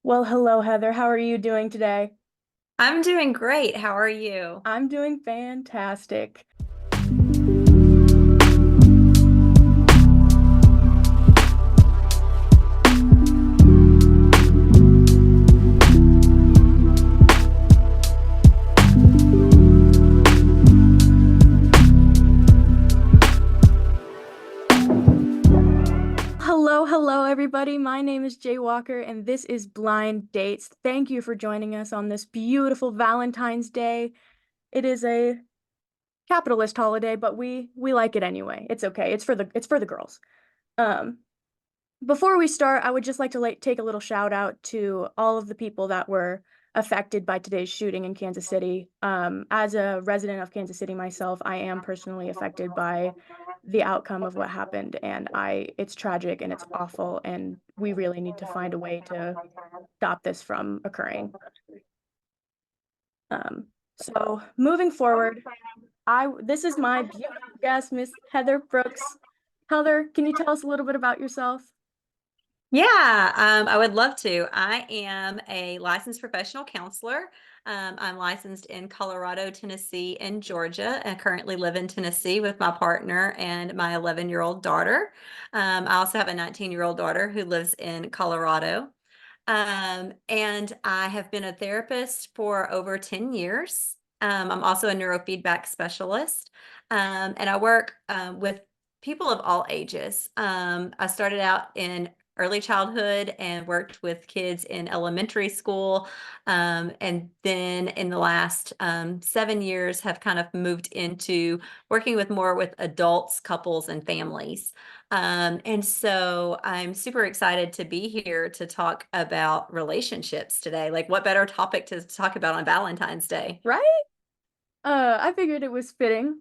Well, hello, Heather. How are you doing today? I'm doing great. How are you? I'm doing fantastic. Hello, everybody. My name is Jay Walker, and this is Blind Dates. Thank you for joining us on this beautiful Valentine's Day. It is a capitalist holiday, but we like it anyway. It's okay. It's for the girls. Um, Before we start, I would just like to take a little shout out to all of the people that were affected by today's shooting in Kansas City. As a resident of Kansas City myself, I am personally affected by the outcome of what happened, and it's tragic and it's awful, and we really need to find a way to stop this from occurring. So moving forward, this is my beautiful guest, Miss Heather Brooks. Heather, can you tell us a little bit about yourself? Yeah, I would love to. I am a licensed professional counselor. I'm licensed in Colorado, Tennessee, and Georgia. I currently live in Tennessee with my partner and my 11-year-old daughter. I also have a 19-year-old daughter who lives in Colorado. And I have been a therapist for over 10 years. I'm also a neurofeedback specialist, and I work with people of all ages. I started out in early childhood and worked with kids in elementary school. And then in the last 7 years have kind of moved into working with more with adults, couples, and families. And so I'm super excited to be here to talk about relationships today. Like, what better topic to talk about on Valentine's Day? Right? I figured it was fitting.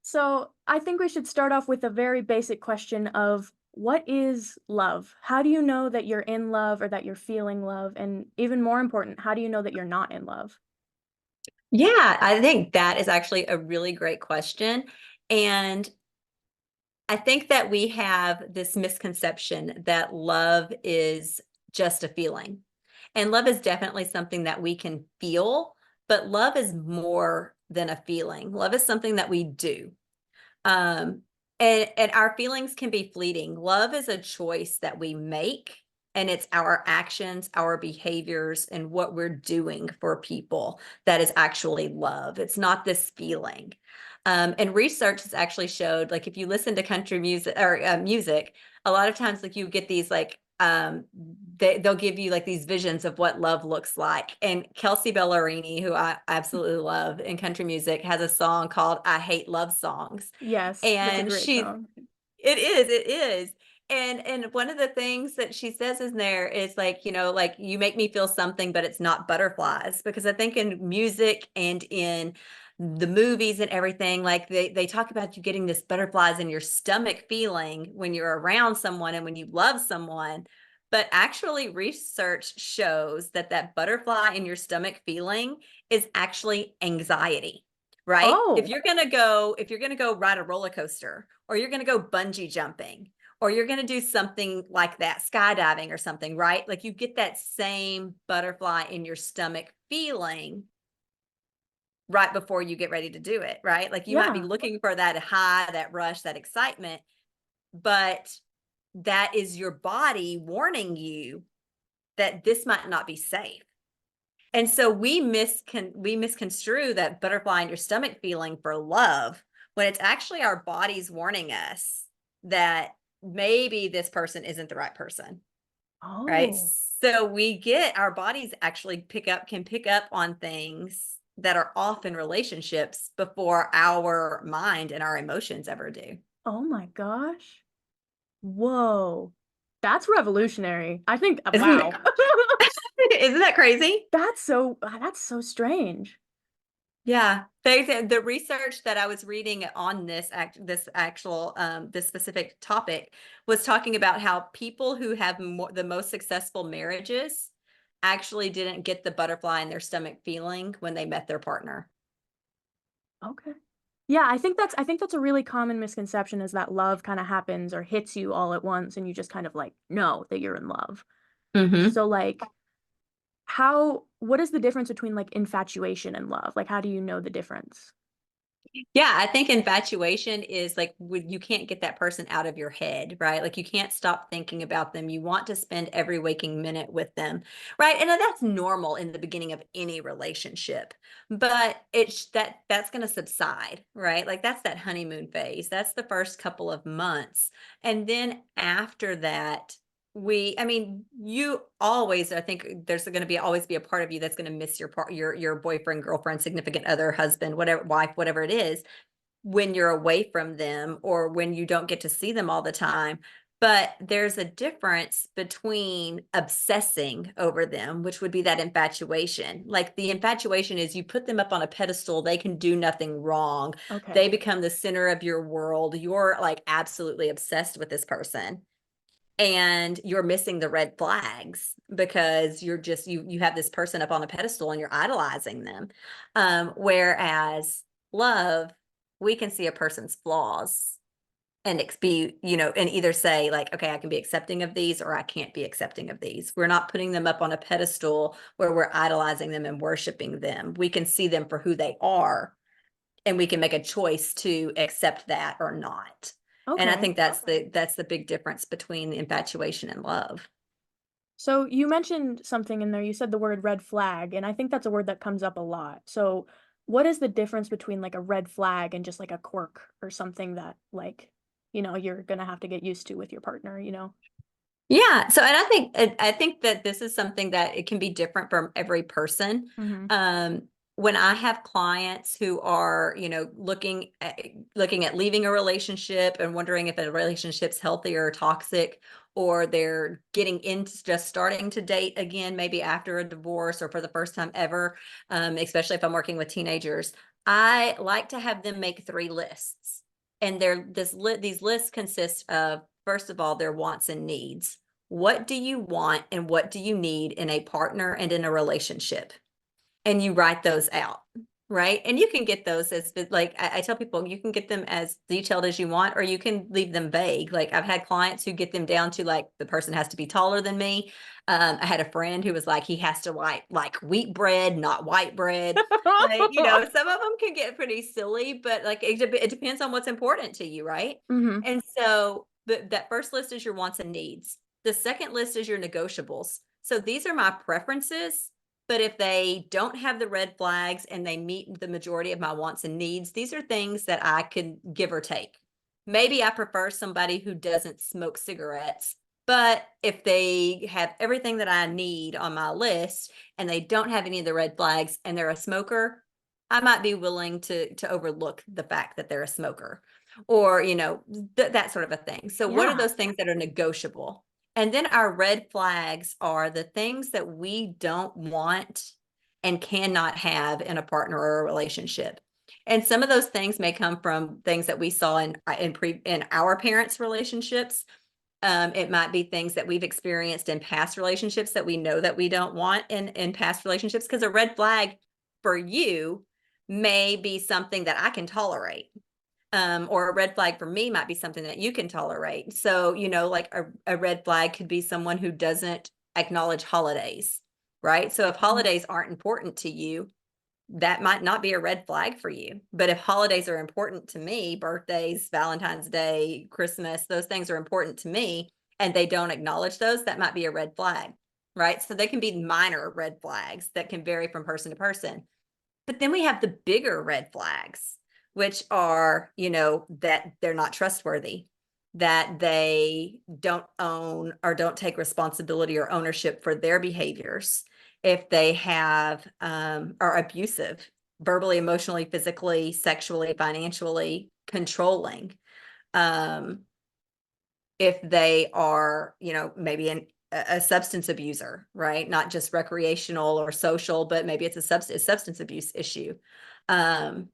So I think we should start off with a very basic question of what is love? How do you know that you're in love or that you're feeling love? And even more important, how do you know that you're not in love? Yeah, I think that is actually a really great question. And I think that we have this misconception that love is just a feeling. And love is definitely something that we can feel, but love is more than a feeling. Love is something that we do. Um, and our feelings can be fleeting. Love is a choice that we make, and it's our actions, our behaviors, and what we're doing for people that is actually love. It's not this feeling. And research has actually showed, like, if you listen to country music or music, a lot of times, like, you get these like they'll give you like these visions of what love looks like. And Kelsey Ballerini, who I absolutely love in country music, has a song called "I Hate Love Songs," Yes, that's a and great song. it is. And one of the things that she says in there is like, like, you make me feel something, but it's not butterflies. Because I think in music and in the movies and everything, like they talk about you getting this butterflies in your stomach feeling when you're around someone and when you love someone. But actually, research shows that that butterfly in your stomach feeling is actually anxiety, right? Oh, If you're gonna go ride a roller coaster, or you're gonna go bungee jumping, or you're gonna do something like that, skydiving or something, right? Like, you get that same butterfly in your stomach feeling right before you get ready to do it, right? Like, you might be yeah. looking for that high, that rush, that excitement, but that is your body warning you that this might not be safe. And so we misconstrue that butterfly in your stomach feeling for love, when it's actually our bodies warning us that maybe this person isn't the right person, right? Oh, So we get our bodies actually can pick up on things that are off in relationships before our mind and our emotions ever do. oh my gosh. Whoa. That's revolutionary. I think, Isn't wow. isn't that crazy? That's so strange. Yeah, the research that I was reading on this specific topic was talking about how people who have the most successful marriages actually didn't get the butterfly in their stomach feeling when they met their partner. Okay. Yeah, I think that's a really common misconception is that love kind of happens or hits you all at once and you just kind of like know that you're in love. Hmm. So like what is the difference between like infatuation and love? Like, how do you know the difference? Yeah, I think infatuation is like you can't get that person out of your head, right? Like you can't stop thinking about them. You want to spend every waking minute with them, right? And that's normal in the beginning of any relationship, but that's going to subside, right? Like that's that honeymoon phase. That's the first couple of months. And then after that, I mean, you always, I think there's going to be always be a part of you that's going to miss your boyfriend, girlfriend, significant other, husband, whatever, wife, whatever it is, when you're away from them or when you don't get to see them all the time. But there's a difference between obsessing over them, which would be that infatuation. Like the infatuation is you put them up on a pedestal, they can do nothing wrong. Okay. They become the center of your world. You're like absolutely obsessed with this person, and you're missing the red flags because you have this person up on a pedestal and you're idolizing them. Whereas love, we can see a person's flaws and and either say like, okay, I can be accepting of these or I can't be accepting of these. We're not putting them up on a pedestal where we're idolizing them and worshiping them. We can see them for who they are, and we can make a choice to accept that or not. And I Okay. think that's the big difference between infatuation and love. So you mentioned something in there. You said the word red flag, and I think that's a word that comes up a lot. So what is the difference between like a red flag and just like a quirk or something that like, you're gonna have to get used to with your partner? Yeah. So, and I think that this is something that it can be different from every person. Mm-hmm. Um, when I have clients who are, looking at leaving a relationship and wondering if a relationship's healthy or toxic, or they're getting into just starting to date again, maybe after a divorce or for the first time ever, especially if I'm working with teenagers, I like to have them make 3 lists. And these lists consist of, first of all, their wants and needs. What do you want and what do you need in a partner and in a relationship? And you write those out, right? And you can get those as like I tell people, you can get them as detailed as you want, or you can leave them vague. Like I've had clients who get them down to like the person has to be taller than me. I had a friend who was like, he has to like wheat bread, not white bread. Like, some of them can get pretty silly, but like it depends on what's important to you, right? Mm-hmm. And so that first list is your wants and needs. The second list is your negotiables. So these are my preferences, but if they don't have the red flags and they meet the majority of my wants and needs, these are things that I can give or take. Maybe I prefer somebody who doesn't smoke cigarettes, but if they have everything that I need on my list and they don't have any of the red flags and they're a smoker, I might be willing to overlook the fact that they're a smoker, or that sort of a thing. So what are Yeah. those things that are negotiable? And then our red flags are the things that we don't want and cannot have in a partner or a relationship. And some of those things may come from things that we saw in our parents' relationships. It might be things that we've experienced in past relationships that we know that we don't want in past relationships. Because a red flag for you may be something that I can tolerate, or a red flag for me might be something that you can tolerate. So, like a red flag could be someone who doesn't acknowledge holidays, right? So if Mhm. holidays aren't important to you, that might not be a red flag for you. But if holidays are important to me, birthdays, Valentine's Day, Christmas, those things are important to me, and they don't acknowledge those, that might be a red flag, right? So they can be minor red flags that can vary from person to person. But then we have the bigger red flags, which are, that they're not trustworthy, that they don't own or don't take responsibility or ownership for their behaviors. If they are abusive, verbally, emotionally, physically, sexually, financially, controlling. Um, if they are, maybe a substance abuser, right? Not just recreational or social, but maybe it's a substance abuse issue. Um,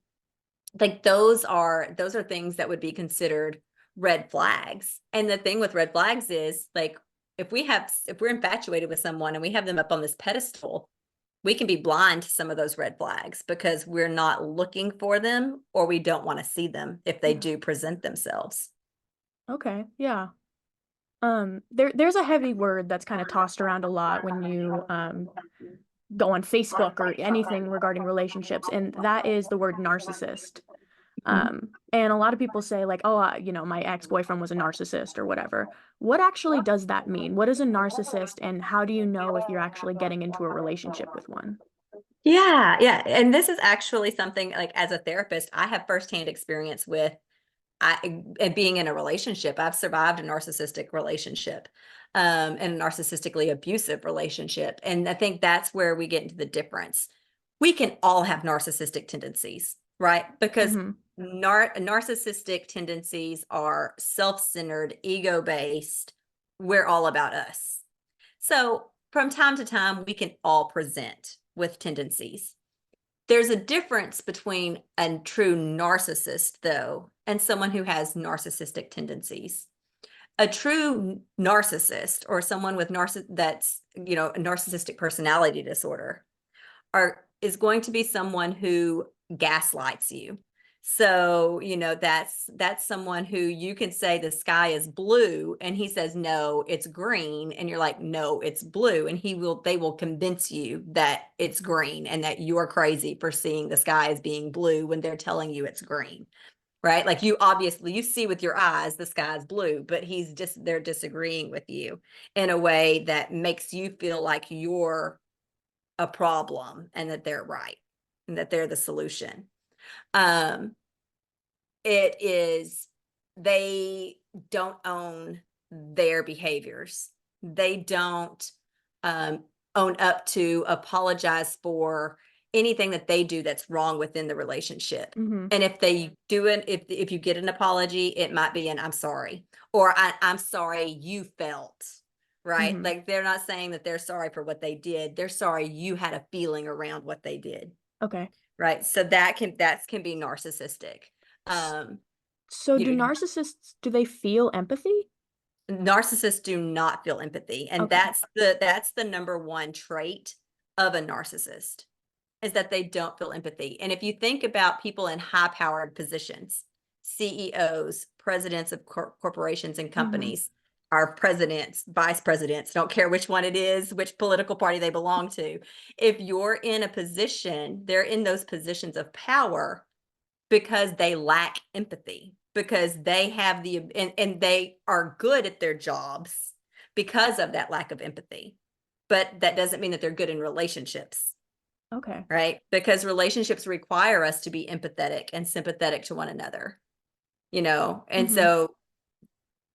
like those are things that would be considered red flags. And the thing with red flags is like if we're infatuated with someone and we have them up on this pedestal, we can be blind to some of those red flags because we're not looking for them, or we don't want to see them if they Yeah. do present themselves. Okay. Yeah. There's a heavy word that's kind of tossed around a lot when you go on Facebook or anything regarding relationships, and that is the word narcissist. And a lot of people say like, oh, my ex-boyfriend was a narcissist or whatever. What actually does that mean? What is a narcissist, and how do you know if you're actually getting into a relationship with one? Yeah, yeah. And this is actually something like as a therapist, I have firsthand experience with and being in a relationship. I've survived a narcissistic relationship, and a narcissistically abusive relationship. And I think that's where we get into the difference. We can all have narcissistic tendencies, right? Because Mm-hmm. narcissistic tendencies are self-centered, ego-based. We're all about us. So from time to time, we can all present with tendencies. There's a difference between a true narcissist, though, and someone who has narcissistic tendencies. A true narcissist, or someone with that's a narcissistic personality disorder, is going to be someone who gaslights you. So, that's someone who you can say the sky is blue and he says no, it's green, and you're like no, it's blue, and they will convince you that it's green and that you're crazy for seeing the sky as being blue when they're telling you it's green. Right? Like you see with your eyes the sky is blue, but they're disagreeing with you in a way that makes you feel like you're a problem and that they're right and that they're the solution. Um, it is, they don't own their behaviors. They don't um, own up to apologize for anything that they do that's wrong within the relationship. Mm-hmm. And if they do it, if you get an apology, it might be an I'm sorry, or I'm sorry you felt, right? Mm-hmm. Like they're not saying that they're sorry for what they did. They're sorry you had a feeling around what they did. Okay. Right. So that can be narcissistic. S- Um, So you do know, narcissists, do they feel empathy? narcissists do not feel empathy, and Okay. that's the number one trait of a narcissist, is that they don't feel empathy. And if you think about people in high powered positions, CEOs, presidents of corporations and Mm-hmm. companies, our presidents, vice presidents, don't care which one it is, which political party they belong to. If you're in a position, they're in those positions of power because they lack empathy, because they have and they are good at their jobs because of that lack of empathy. But that doesn't mean that they're good in relationships, Okay. right? Because relationships require us to be empathetic and sympathetic to one another, and Mm-hmm. so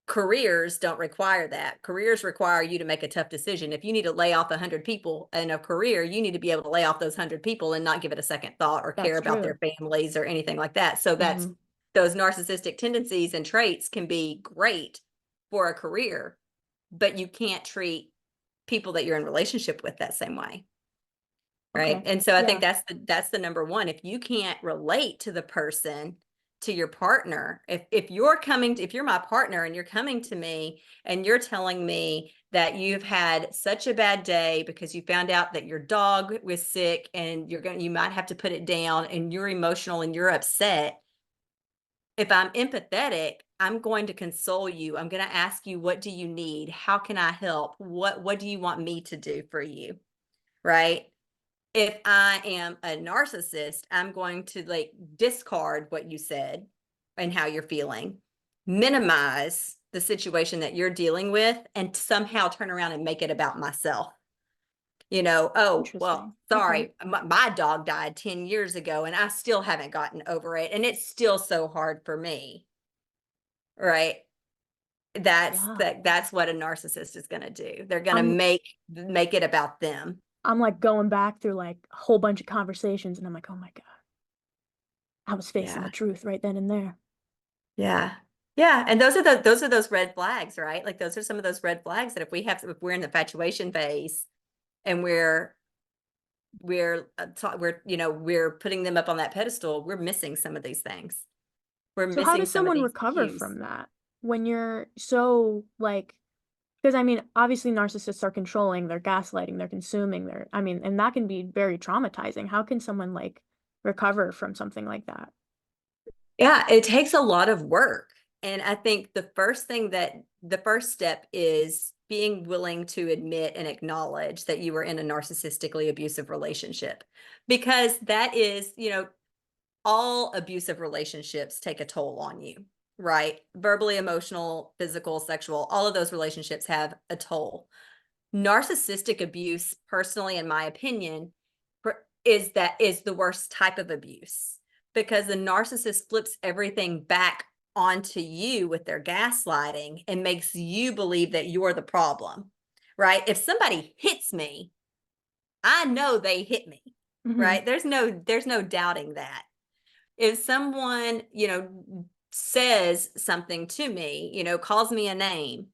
careers don't require that. Careers require you to make a tough decision. If you need to lay off 100 people in a career, you need to be able to lay off those 100 people and not give it a second thought or care That's about true. their families or anything like that. So that's Mm-hmm. those narcissistic tendencies and traits can be great for a career, but you can't treat people that you're in relationship with that same way. Right. Okay. And so I think Yeah. that's the number one. If you can't relate to the person, to your partner, if you're my partner and you're coming to me and you're telling me that you've had such a bad day because you found out that your dog was sick and you might have to put it down and you're emotional and you're upset. If I'm empathetic, I'm going to console you. I'm going to ask you, what do you need? How can I help? What do you want me to do for you? Right? If I am a narcissist, I'm going to like discard what you said and how you're feeling, minimize the situation that you're dealing with, and somehow turn around and make it about myself. Oh, well, Interesting. Okay. sorry, my dog died 10 years ago and I still haven't gotten over it. And it's still so hard for me. Right. Yeah. That's what a narcissist is going to do. They're going to I'm make it about them. I'm like going back through like a whole bunch of conversations, and I'm like, oh my God, I was facing the Yeah. truth right then and there. Yeah. Yeah. And those are those red flags, right? Like those are some of those red flags that if we're in the infatuation phase and we're putting them up on that pedestal, we're missing some of these things. We're So how missing does some of someone these recover cues. from that when you're so like, because I mean, obviously narcissists are controlling, they're gaslighting, they're consuming, I mean, and that can be very traumatizing. How can someone like recover from something like that? Yeah, it takes a lot of work. And I think the first thing that the first step is being willing to admit and acknowledge that you were in a narcissistically abusive relationship, because that is, all abusive relationships take a toll on you, right? Verbally, emotional, physical, sexual, all of those relationships have a toll. Narcissistic abuse, personally, in my opinion, is the worst type of abuse, because the narcissist flips everything back onto you with their gaslighting and makes you believe that you're the problem, right? If somebody hits me, I know they hit me, Hmm. right? There's no doubting that. If someone, says something to me, calls me a name,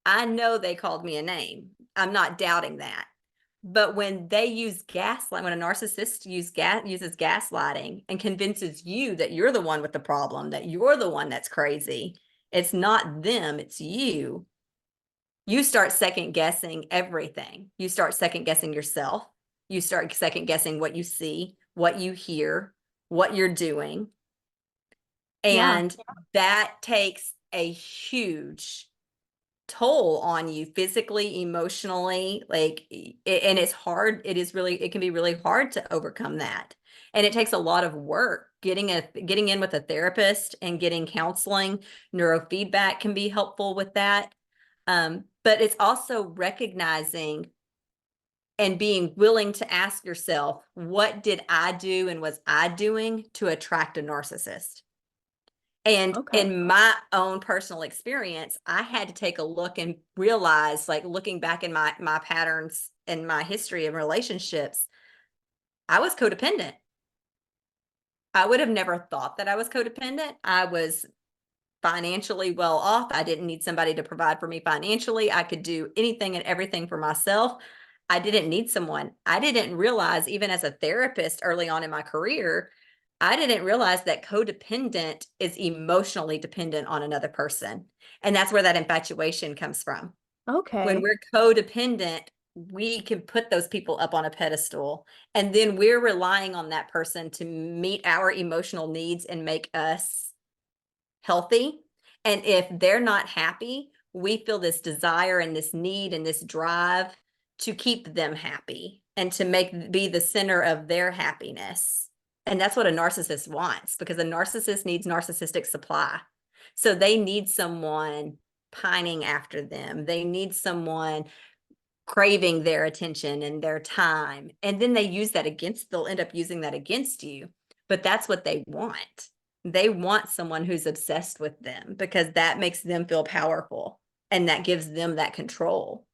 I know they called me a name. I'm not doubting that. But when they use gaslight, when a narcissist uses gaslighting and convinces you that you're the one with the problem, that you're the one that's crazy, it's not them, it's you. You start second guessing everything. You start second guessing yourself. You start second guessing what you see, what you hear, what you're doing. Yeah. And that takes a huge toll on you physically, emotionally, and it's hard. It can be really hard to overcome that. And it takes a lot of work. Getting in with a therapist and getting counseling, neurofeedback can be helpful with that. But it's also recognizing and being willing to ask yourself, what did I do and was I doing to attract a narcissist? And Okay. in my own personal experience, I had to take a look and realize, like, looking back in my patterns and my history of relationships, I was codependent. I would have never thought that I was codependent. I was financially well off. I didn't need somebody to provide for me financially. I could do anything and everything for myself. I didn't need someone. I didn't realize, even as a therapist early on in my career, I didn't realize that codependent is emotionally dependent on another person. And that's where that infatuation comes from. When Okay. we're codependent, we can put those people up on a pedestal, and then we're relying on that person to meet our emotional needs and make us healthy. And if they're not happy, we feel this desire and this need and this drive to keep them happy and to be the center of their happiness. And that's what a narcissist wants, because a narcissist needs narcissistic supply. So they need someone pining after them. They need someone craving their attention and their time. And then they'll end up using that against you. But that's what they want. They want someone who's obsessed with them, because that makes them feel powerful and that gives them that control.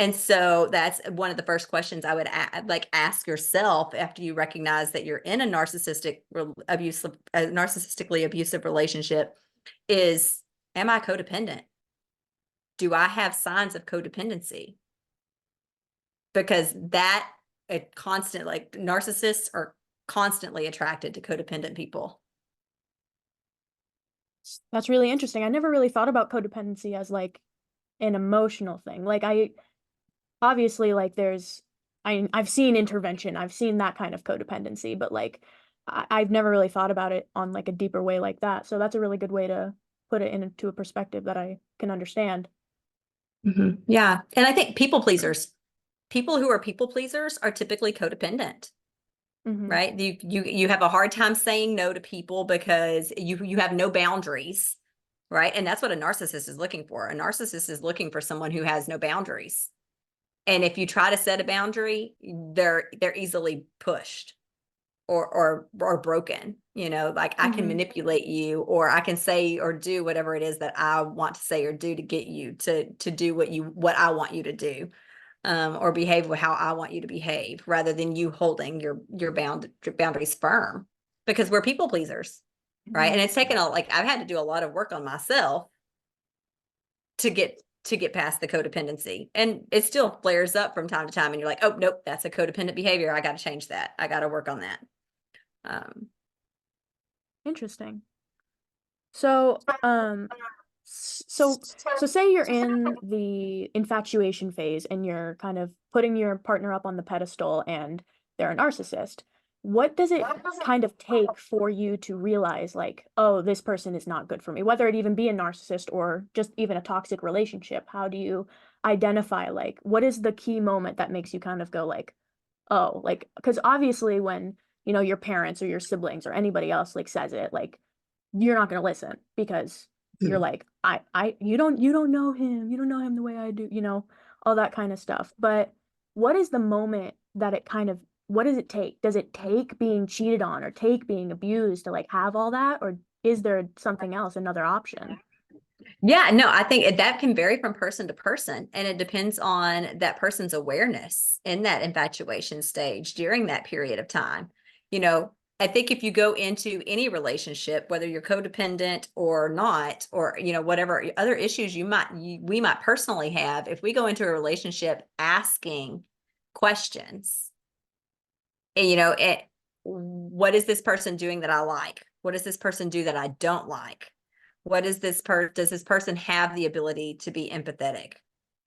And so that's one of the first questions I would ask yourself after you recognize that you're in a narcissistically abusive relationship is, am I codependent? Do I have signs of codependency? Because that it constant like narcissists are constantly attracted to codependent people. That's really interesting. I never really thought about codependency as like an emotional thing. Like I obviously like I've seen intervention. I've seen that kind of codependency, but like I've never really thought about it on like a deeper way like that. So that's a really good way to put it into a perspective that I can understand. Yeah. And I think people who are people pleasers are typically codependent, Hmm. right? You have a hard time saying no to people because you have no boundaries, right? And that's what a narcissist is looking for. A narcissist is looking for someone who has no boundaries. And if you try to set a boundary, they're easily pushed or broken. Like, I can Hmm. manipulate you, or I can say or do whatever it is that I want to say or do to get you to do what I want you to do, or behave how I want you to behave, rather than you holding your boundaries firm, because we're people pleasers, right? Hmm. And it's taken I've had to do a lot of work on myself to get past the codependency, and it still flares up from time to time, and you're like, oh nope, that's a codependent behavior. I got to change that. I got to work on that. um Interesting. So, so say you're in the infatuation phase and you're kind of putting your partner up on the pedestal and they're a narcissist. what does it kind of take for you to realize like, oh, this person is not good for me, whether it even be a narcissist or just even a toxic relationship? How do you identify like what is the key moment that makes you kind of go like, oh, like, because obviously when, your parents or your siblings or anybody else like says it, like you're not going to listen because you're like, you don't know him. You don't know him the way I do, all that kind of stuff. But what is the moment that it kind of, what does it take? Does it take being cheated on or take being abused to like have all that? Or is there something else, another option? Yeah, no, I think that can vary from person to person, and it depends on that person's awareness in that infatuation stage during that period of time. You know, I think if you go into any relationship, whether you're codependent or not, or whatever other issues we might personally have, if we go into a relationship asking questions, what is this person doing that I like? What does this person do that I don't like? What is does this person have the ability to be empathetic?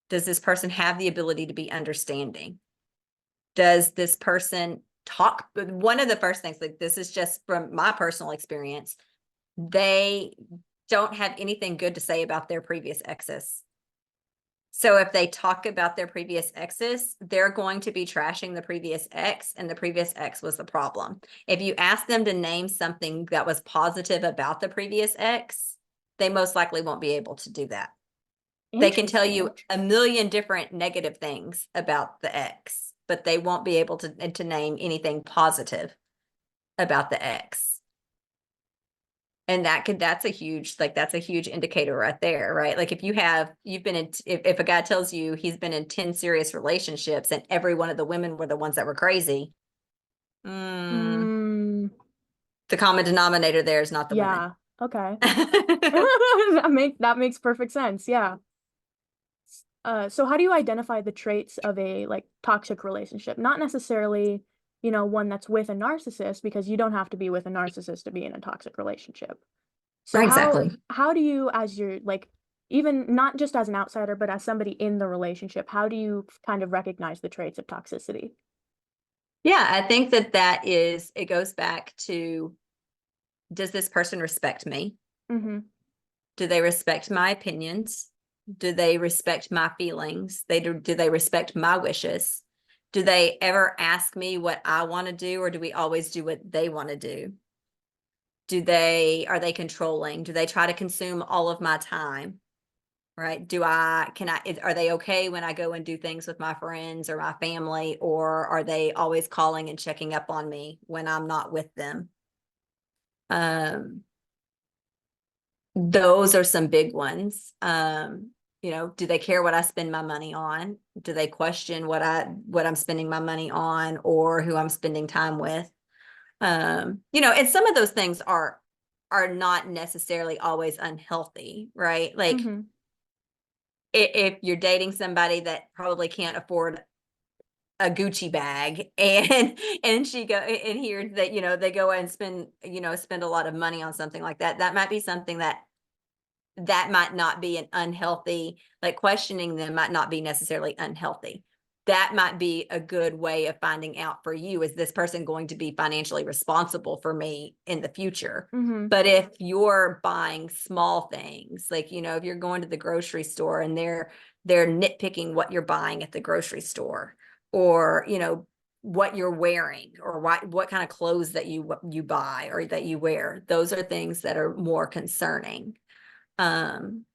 Does this person have the ability to be understanding? Does this person talk? One of the first things, like this is just from my personal experience, they don't have anything good to say about their previous exes. So if they talk about their previous exes, they're going to be trashing the previous ex, and the previous ex was the problem. If you ask them to name something that was positive about the previous ex, they most likely won't be able to do that. They can tell you Interesting. a million different negative things about the ex, but they won't be able to name anything positive about the ex. And that's a huge indicator right there, right? Like if you've been in, if a guy tells you he's been in 10 serious relationships and every one of the women were the ones that were crazy, mm, Mm, the common denominator there is not the women. yeah. Okay. That makes perfect sense. Yeah. So how do you identify the traits of a like toxic relationship? Not necessarily, one that's with a narcissist, because you don't have to be with a narcissist to be in a toxic relationship. So how Exactly. how do you, as you're like, even not just as an outsider, but as somebody in the relationship, how do you kind of recognize the traits of toxicity? Yeah, I think it goes back to, does this person respect me? Mm-hmm. Do they respect my opinions? Do they respect my feelings? Do they respect my wishes? Do they ever ask me what I want to do, or do we always do what they want to do? Are they controlling? Do they try to consume all of my time? Right? Are they okay when I go and do things with my friends or my family, or are they always calling and checking up on me when I'm not with them? Um, Those are some big ones. Do they care what I spend my money on? Do they question what I'm spending my money on, or who I'm spending time with? And some of those things are not necessarily always unhealthy, right? Like Mm-hmm. if you're dating somebody that probably can't afford a Gucci bag, and she go and hears that they go and spend a lot of money on something like that, that might be something that might not be an unhealthy, like questioning them might not be necessarily unhealthy. That might be a good way of finding out for you, is this person going to be financially responsible for me in the future? Mm-hmm. But if you're buying small things, like, if you're going to the grocery store and they're nitpicking what you're buying at the grocery store, or, what you're wearing, or what kind of clothes that you buy or that you wear, those are things that are more concerning. um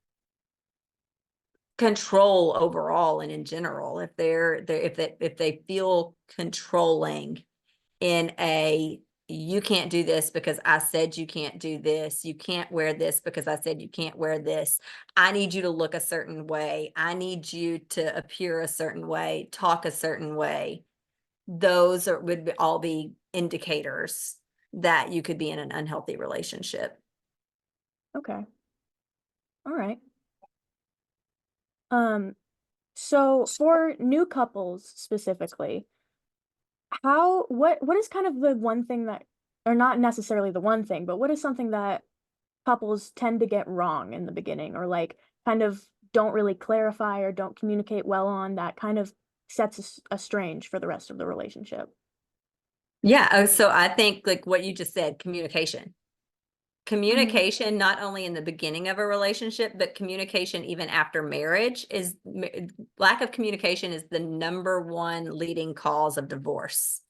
Control overall and in general, if they feel controlling in a, you can't do this because I said you can't do this, you can't wear this because I said you can't wear this, I need you to look a certain way, I need you to appear a certain way, talk a certain way, all be indicators that you could be in an unhealthy relationship. Okay. All right. Um, so for new couples specifically, what is kind of the one thing that, or not necessarily the one thing, but what is something that couples tend to get wrong in the beginning, or like kind of don't really clarify or don't communicate well on, that kind of sets a strange for the rest of the relationship? Yeah. Oh, so I think like what you just said, communication. Hmm. Communication, not only in the beginning of a relationship, but communication even after marriage lack of communication is the number one leading cause of divorce.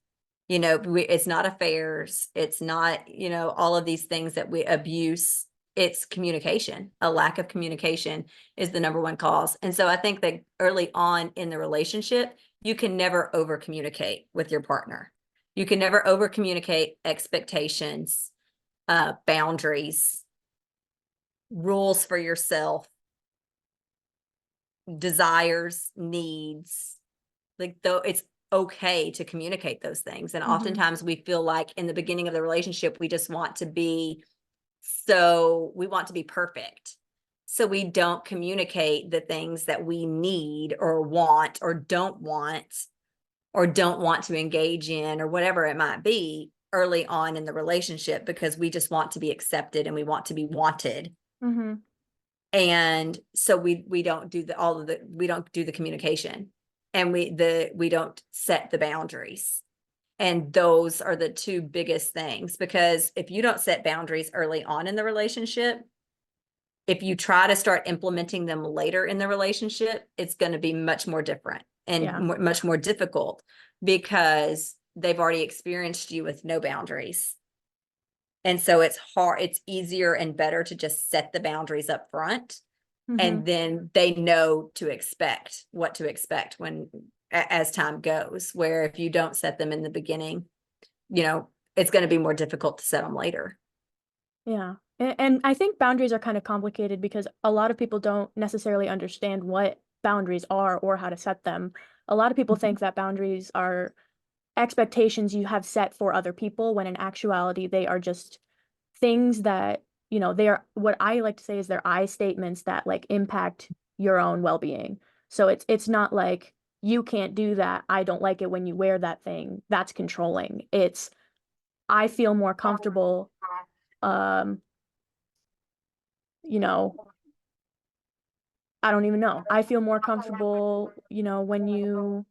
It's not affairs. It's not, all of these things that we abuse. It's communication. A lack of communication is the number one cause. And so I think that early on in the relationship, you can never over communicate with your partner. You can never over communicate expectations, boundaries, rules for yourself, desires, needs. Like, though it's okay to communicate those things. And Hmm. oftentimes we feel like in the beginning of the relationship, we just want to be we want to be perfect. So we don't communicate the things that we need or want or don't want to engage in or whatever it might be early on in the relationship because we just want to be accepted and we want to be wanted. Hmm. And so we don't do we don't do the communication, and we don't set the boundaries. And those are the two biggest things, because if you don't set boundaries early on in the relationship, if you try to start implementing them later in the relationship, it's going to be much more different and Yeah. much more difficult because they've already experienced you with no boundaries. And so it's hard, it's easier and better to just set the boundaries up front, Hmm. and then they know what to expect when as time goes, where if you don't set them in the beginning, it's going to be more difficult to set them later. Yeah. And I think boundaries are kind of complicated because a lot of people don't necessarily understand what boundaries are or how to set them. A lot of people think that boundaries are expectations you have set for other people when in actuality they are just things that, they are what I like to say is they're I statements that like impact your own well-being. So it's not like you can't do that. I don't like it when you wear that thing. That's controlling. It's I feel more comfortable um, you know, I don't even know. I feel more comfortable, when you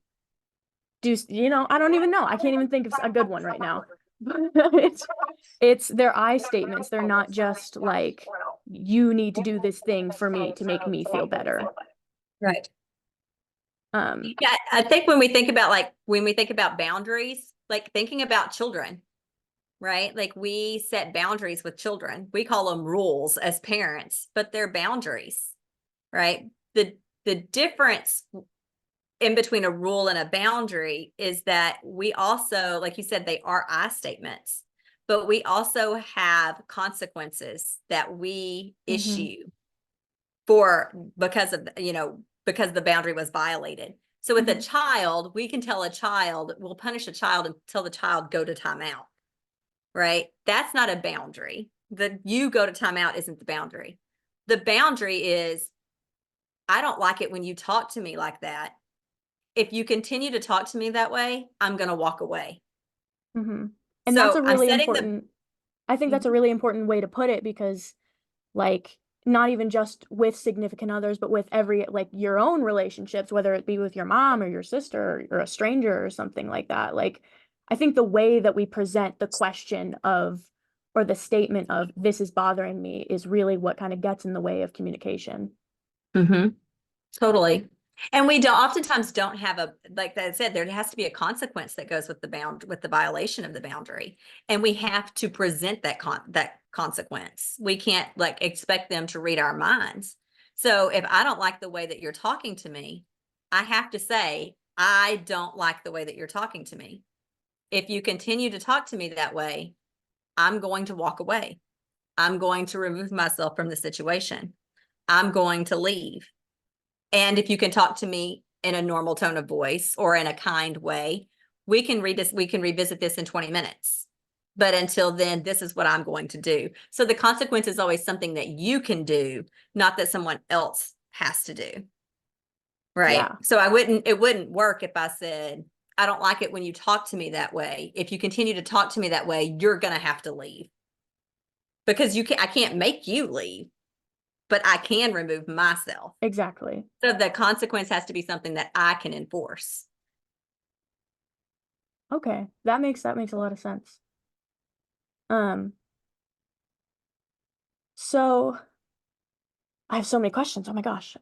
do, I don't even know. I can't even think of a good one right now. It's it's their I statements. They're not just like you need to do this thing for me to make me feel better. Right. Um, Yeah, I think when we think about boundaries, like thinking about children, right? Like we set boundaries with children. We call them rules as parents, but they're boundaries, right? The difference in between a rule and a boundary is that we also, like you said, they are I statements, but we also have consequences that we mhm, issue for because the boundary was violated. So with a mhm, child, we can tell a child, we'll punish a child until the child go to timeout, right? That's not a boundary. The you go to timeout isn't the boundary. The boundary is, I don't like it when you talk to me like that. If you continue to talk to me that way, I'm going to walk away. mhm. And that's So a I'm really setting the important, I think that's a Mhm. really important way to put it because like not even just with significant others, but with every like your own relationships, whether it be with your mom or your sister or a stranger or something like that. Like I think the way that we present the question of or the statement of this is bothering me is really what kind of gets in the way of communication. Mhm. Totally. And we don't oftentimes don't have like I said, there has to be a consequence that goes with the violation of the boundary. And we have to present that consequence. We can't like expect them to read our minds. So if I don't like the way that you're talking to me, I have to say, I don't like the way that you're talking to me. If you continue to talk to me that way, I'm going to walk away. I'm going to remove myself from the situation. I'm going to leave. And if you can talk to me in a normal tone of voice or in a kind way, we can revisit this in 20 minutes. But until then, this is what I'm going to do. So the consequence is always something that you can do, not that someone else has to do. Right. Yeah, So it wouldn't work if I said, I don't like it when you talk to me that way. If you continue to talk to me that way, you're going to have to leave, because I can't make you leave, but I can remove myself. exactly. So the consequence has to be something that I can enforce. Okay. That makes a lot of sense. Um, so I have so many questions. Oh my gosh.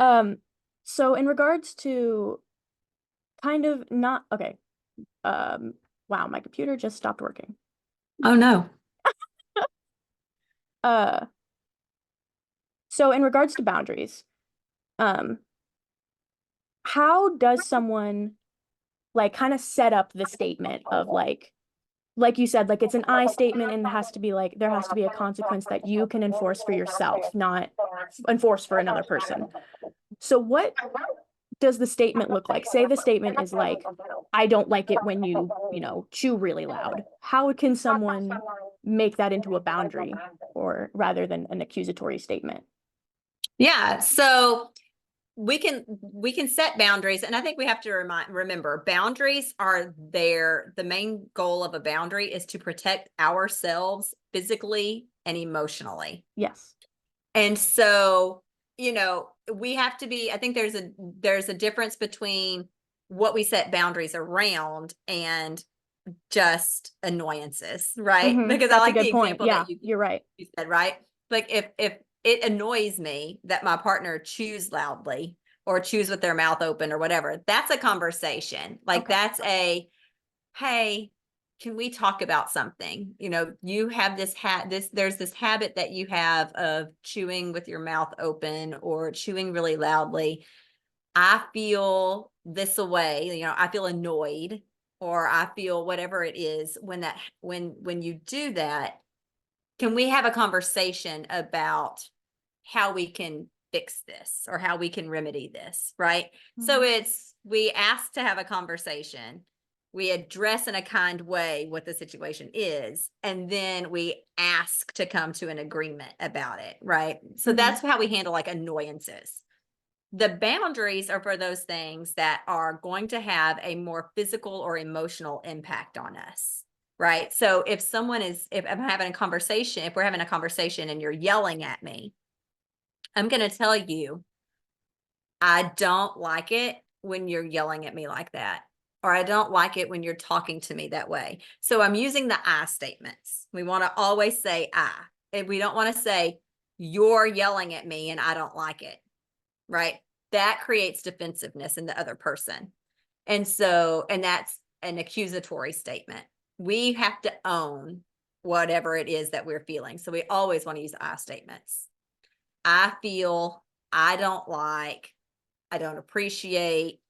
Um, so in regards to kind of not okay. Wow, my computer just stopped working. Oh no. Uh, so in regards to boundaries, um, how does someone like kind of set up the statement of like you said, like it's an I statement and it has to be like there has to be a consequence that you can enforce for yourself, not enforce for another person. So what does the statement look like? Say the statement is like, I don't like it when you chew really loud. How can someone make that into a boundary or rather than an accusatory statement? Yeah. So we can set boundaries, and I think we have to remember boundaries are there. The main goal of a boundary is to protect ourselves physically and emotionally. Yes. And so, we have to be, I think there's a difference between what we set boundaries around and just annoyances, right? Because I That's a like the good point. example Yeah, that you're right. you said, right? Like if it annoys me that my partner chews loudly or chews with their mouth open or whatever, that's a conversation. Like Okay. that's hey, can we talk about something? You have there's this habit that you have of chewing with your mouth open or chewing really loudly. I feel this away, I feel annoyed or I feel whatever it is when you do that. Can we have a conversation about how we can fix this or how we can remedy this, right? So Mhm. we ask to have a conversation, we address in a kind way what the situation is, and then we ask to come to an agreement about it, right? So Mhm. that's how we handle like annoyances. The boundaries are for those things that are going to have a more physical or emotional impact on us. Right. So if I'm having a conversation, if we're having a conversation and you're yelling at me, I'm going to tell you, I don't like it when you're yelling at me like that, or I don't like it when you're talking to me that way. So I'm using the I statements. We want to always say I, and we don't want to say, you're yelling at me and I don't like it. Right. That creates defensiveness in the other person. And that's an accusatory statement. We have to own whatever it is that we're feeling. So we always want to use I statements. I feel, I don't like, I don't appreciate,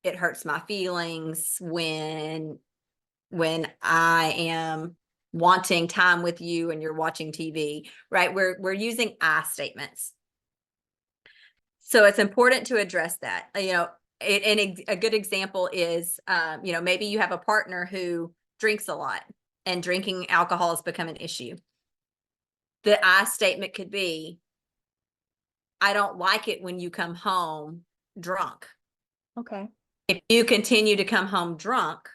it hurts my feelings when I am wanting time with you and you're watching TV, right? We're using I statements. So it's important to address that. A good example is, maybe you have a partner who drinks a lot and drinking alcohol has become an issue. The I statement could be, I don't like it when you come home drunk. Okay. If you continue to come home drunk,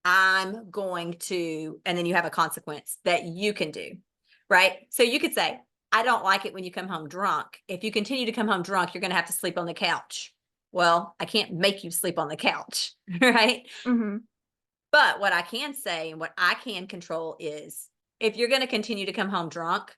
I'm going to, and then you have a consequence that you can do, right? So you could say, I don't like it when you come home drunk. If you continue to come home drunk, you're going to have to sleep on the couch. Well, I can't make you sleep on the couch, right? Mhm. But what I can say and what I can control is if you're going to continue to come home drunk,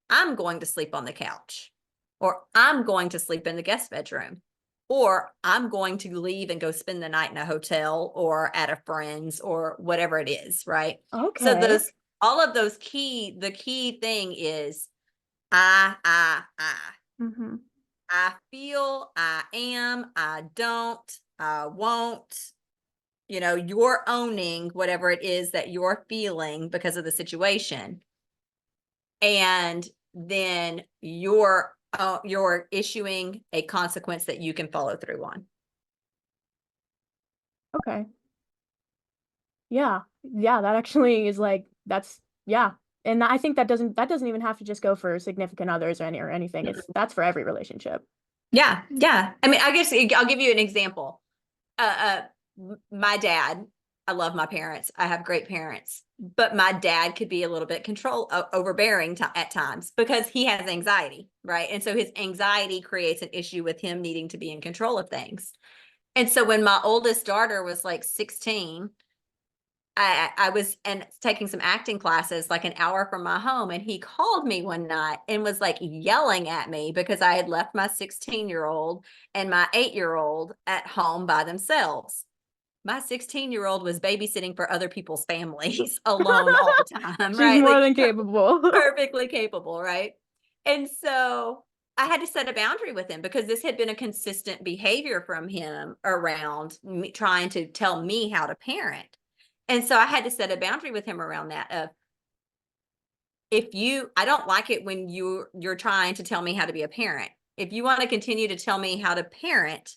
I'm going to sleep on the couch, or I'm going to sleep in the guest bedroom, or I'm going to leave and go spend the night in a hotel or at a friend's or whatever it is, right? So Okay. the key thing is I. Mhm. I feel, I am, I don't, I won't. You're owning whatever it is that you're feeling because of the situation. And then you're issuing a consequence that you can follow through on. Okay. Yeah. Yeah, that actually is like that's yeah. And I think that doesn't even have to just go for significant others or anything. That's for every relationship. Yeah, yeah. I mean, I guess I'll give you an example. My dad, I love my parents. I have great parents, but my dad could be a little bit overbearing at times because he has anxiety, right? And so his anxiety creates an issue with him needing to be in control of things. And so when my oldest daughter was like 16, I was and taking some acting classes like an hour from my home, and he called me one night and was like yelling at me because I had left my 16-year-old and my 8-year-old at home by themselves. My 16-year-old was babysitting for other people's families alone all the time, She's right? more Like than capable. perfectly capable, right? And so I had to set a boundary with him because this had been a consistent behavior from him around me trying to tell me how to parent. And so I had to set a boundary with him around that of if you I don't like it when you're trying to tell me how to be a parent. If you want to continue to tell me how to parent,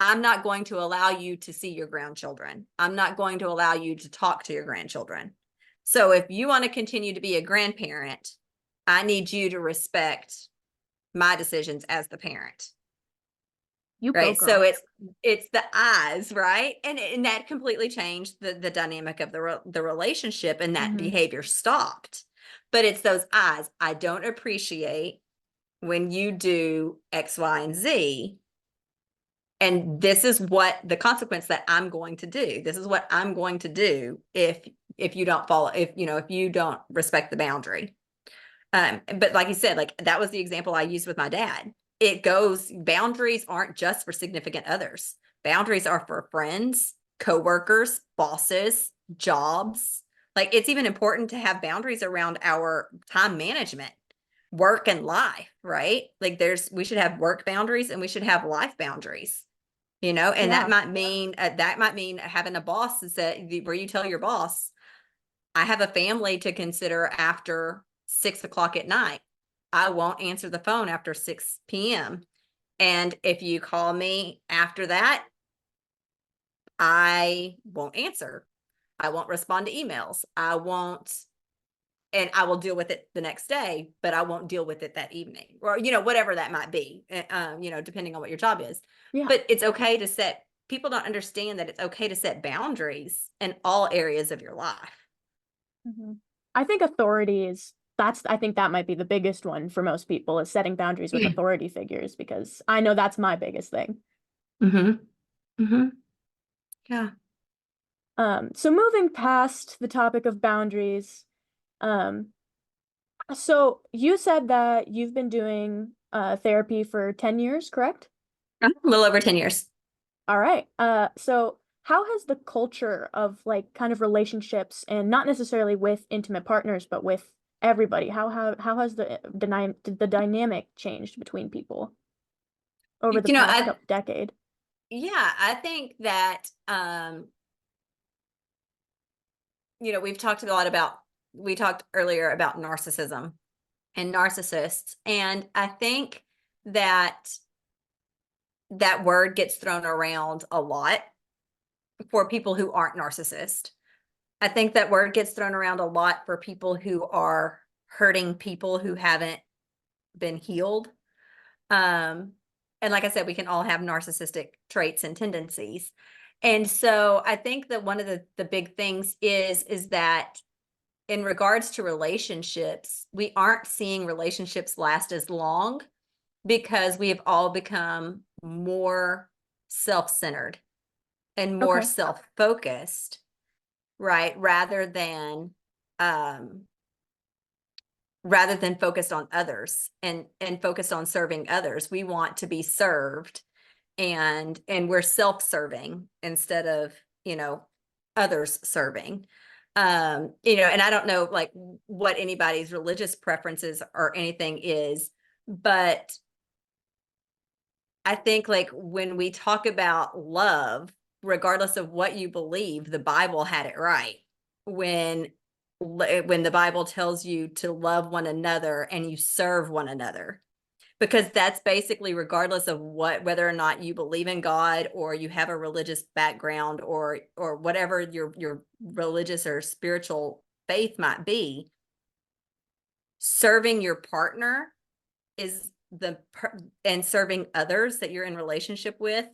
I'm not going to allow you to see your grandchildren. I'm not going to allow you to talk to your grandchildren. So if you want to continue to be a grandparent, I need you to respect my decisions as the parent. You go, Right. So girl. it's the eyes, right? And that completely changed the dynamic of the relationship, and that Hmm. behavior stopped. But it's those eyes. I don't appreciate when you do X, Y, and Z. And this is what the consequence that I'm going to do. This is what I'm going to do if you don't follow, if you don't respect the boundary. But like you said, like that was the example I used with my dad. It goes, boundaries aren't just for significant others. Boundaries are for friends, coworkers, bosses, jobs. Like it's even important to have boundaries around our time management, work and life, right? Like we should have work boundaries and we should have life boundaries. And Yeah. that might mean having a boss where you tell your boss, I have a family to consider after 6 o'clock at night. I won't answer the phone after 6 p.m. And if you call me after that, I won't answer. I won't respond to emails. And I will deal with it the next day, but I won't deal with it that evening or, whatever that might be, depending on what your job is. Yeah. But it's okay to people don't understand that it's okay to set boundaries in all areas of your life. Hmm. I think I think that might be the biggest one for most people is setting boundaries with authority figures because I know that's my biggest thing. Mm-hmm. Mm-hmm. Yeah. So moving past the topic of boundaries, um, so you said that you've been doing therapy for 10 years, correct? A little over 10 years. All right. So how has the culture of like kind of relationships and not necessarily with intimate partners, but with everybody, how has the dynamic changed between people over the You know, past I, couple decade? yeah, I think that, we talked earlier about narcissism and narcissists. And I think that that word gets thrown around a lot for people who aren't narcissists. I think that word gets thrown around a lot for people who are hurting people who haven't been healed. Um, and like I said, we can all have narcissistic traits and tendencies. And so I think that one of the big things is that in regards to relationships, we aren't seeing relationships last as long because we have all become more self-centered and more Okay. self-focused, right? Um, rather than focused on others and focused on serving others. We want to be served, and we're self-serving instead of, you know, others serving. And I don't know like what anybody's religious preferences or anything is, but I think like when we talk about love, regardless of what you believe, the Bible had it right. When when the Bible tells you to love one another and you serve one another, because that's basically regardless of whether or not you believe in God or you have a religious background or whatever your religious or spiritual faith might be, serving your partner is and serving others that you're in relationship with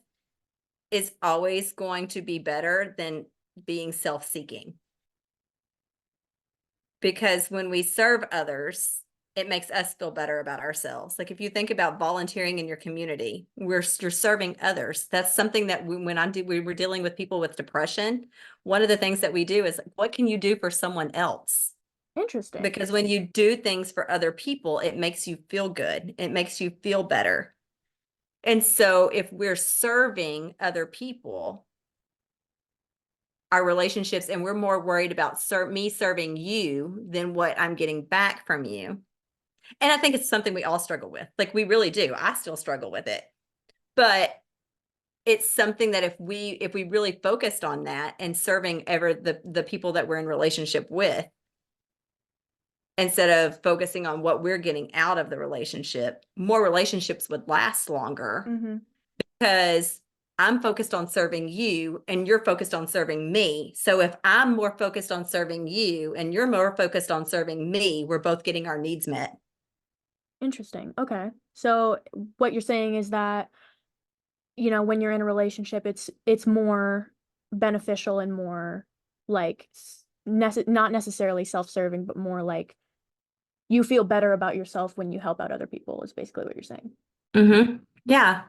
is always going to be better than being self-seeking. Because when we serve others, it makes us feel better about ourselves. Like if you think about volunteering in your community, you're serving others. That's something that we were dealing with people with depression. One of the things that we do is, what can you do for someone else? Interesting. Because when you do things for other people, it makes you feel good. It makes you feel better. And so if we're serving other people, our relationships, and we're more worried about me serving you than what I'm getting back from you. And I think it's something we all struggle with. Like we really do. I still struggle with it. But it's something that if we really focused on that and serving ever the people that we're in relationship with, instead of focusing on what we're getting out of the relationship, more relationships would last longer Mm-hmm. because I'm focused on serving you and you're focused on serving me. So if I'm more focused on serving you and you're more focused on serving me, we're both getting our needs met. Interesting. Okay. So what you're saying is that, when you're in a relationship, it's more beneficial and more like not necessarily self-serving, but more like you feel better about yourself when you help out other people is basically what you're saying. Yeah.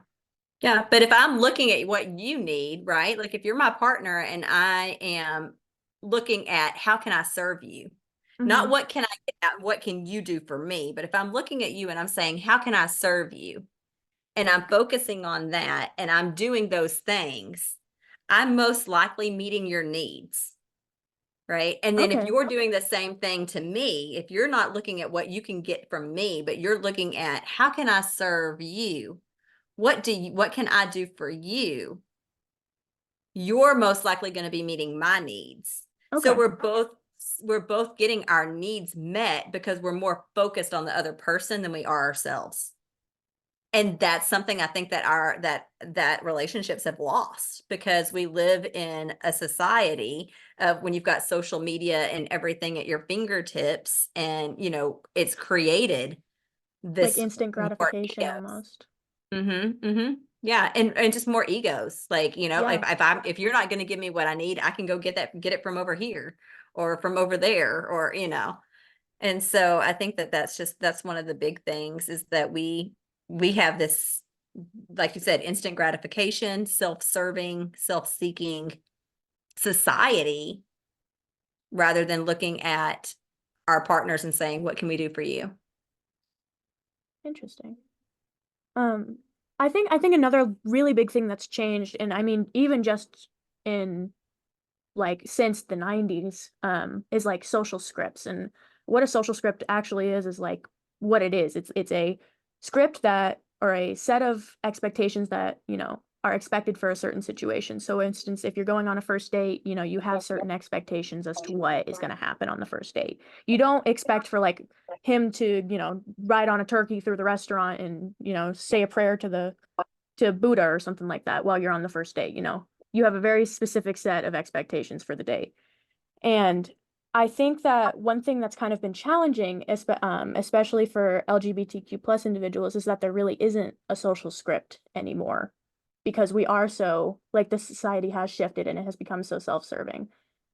Yeah. But if I'm looking at what you need, right? Like if you're my partner and I am looking at how can I serve you? Not Mm-hmm. what can I get, what can you do for me? But if I'm looking at you and I'm saying, how can I serve you? And I'm focusing on that and I'm doing those things, I'm most likely meeting your needs. Right. And then if Okay. you're doing the same thing to me, if you're not looking at what you can get from me, but you're looking at how can I serve you? What can I do for you? You're most likely going to be meeting my needs. So Okay. we're both getting our needs met because we're more focused on the other person than we are ourselves. And that's something I think that that relationships have lost because we live in a society of when you've got social media and everything at your fingertips, and it's created Like this instant more gratification egos. almost. Yeah, and just more egos. Like, Yeah. if you're not going to give me what I need, I can go get it from over here or from over there, or. And so I think that that's one of the big things is that we have this, like you said, instant gratification, self-serving, self-seeking society rather than looking at our partners and saying, what can we do for you? Interesting. Um, I think another really big thing that's changed, and I mean even just in like since the 90s, is like social scripts. And what a social script actually is like what it is. It's a script that or a set of expectations that, are expected for a certain situation. So for instance, if you're going on a first date, you have certain expectations as to what is going to happen on the first date. You don't expect for like him to, ride on a turkey through the restaurant and, say a prayer to Buddha or something like that while you're on the first date. You have a very specific set of expectations for the date. And I think that one thing that's kind of been challenging, especially for LGBTQ plus individuals, is that there really isn't a social script anymore because we are so, like, the society has shifted and it has become so self-serving.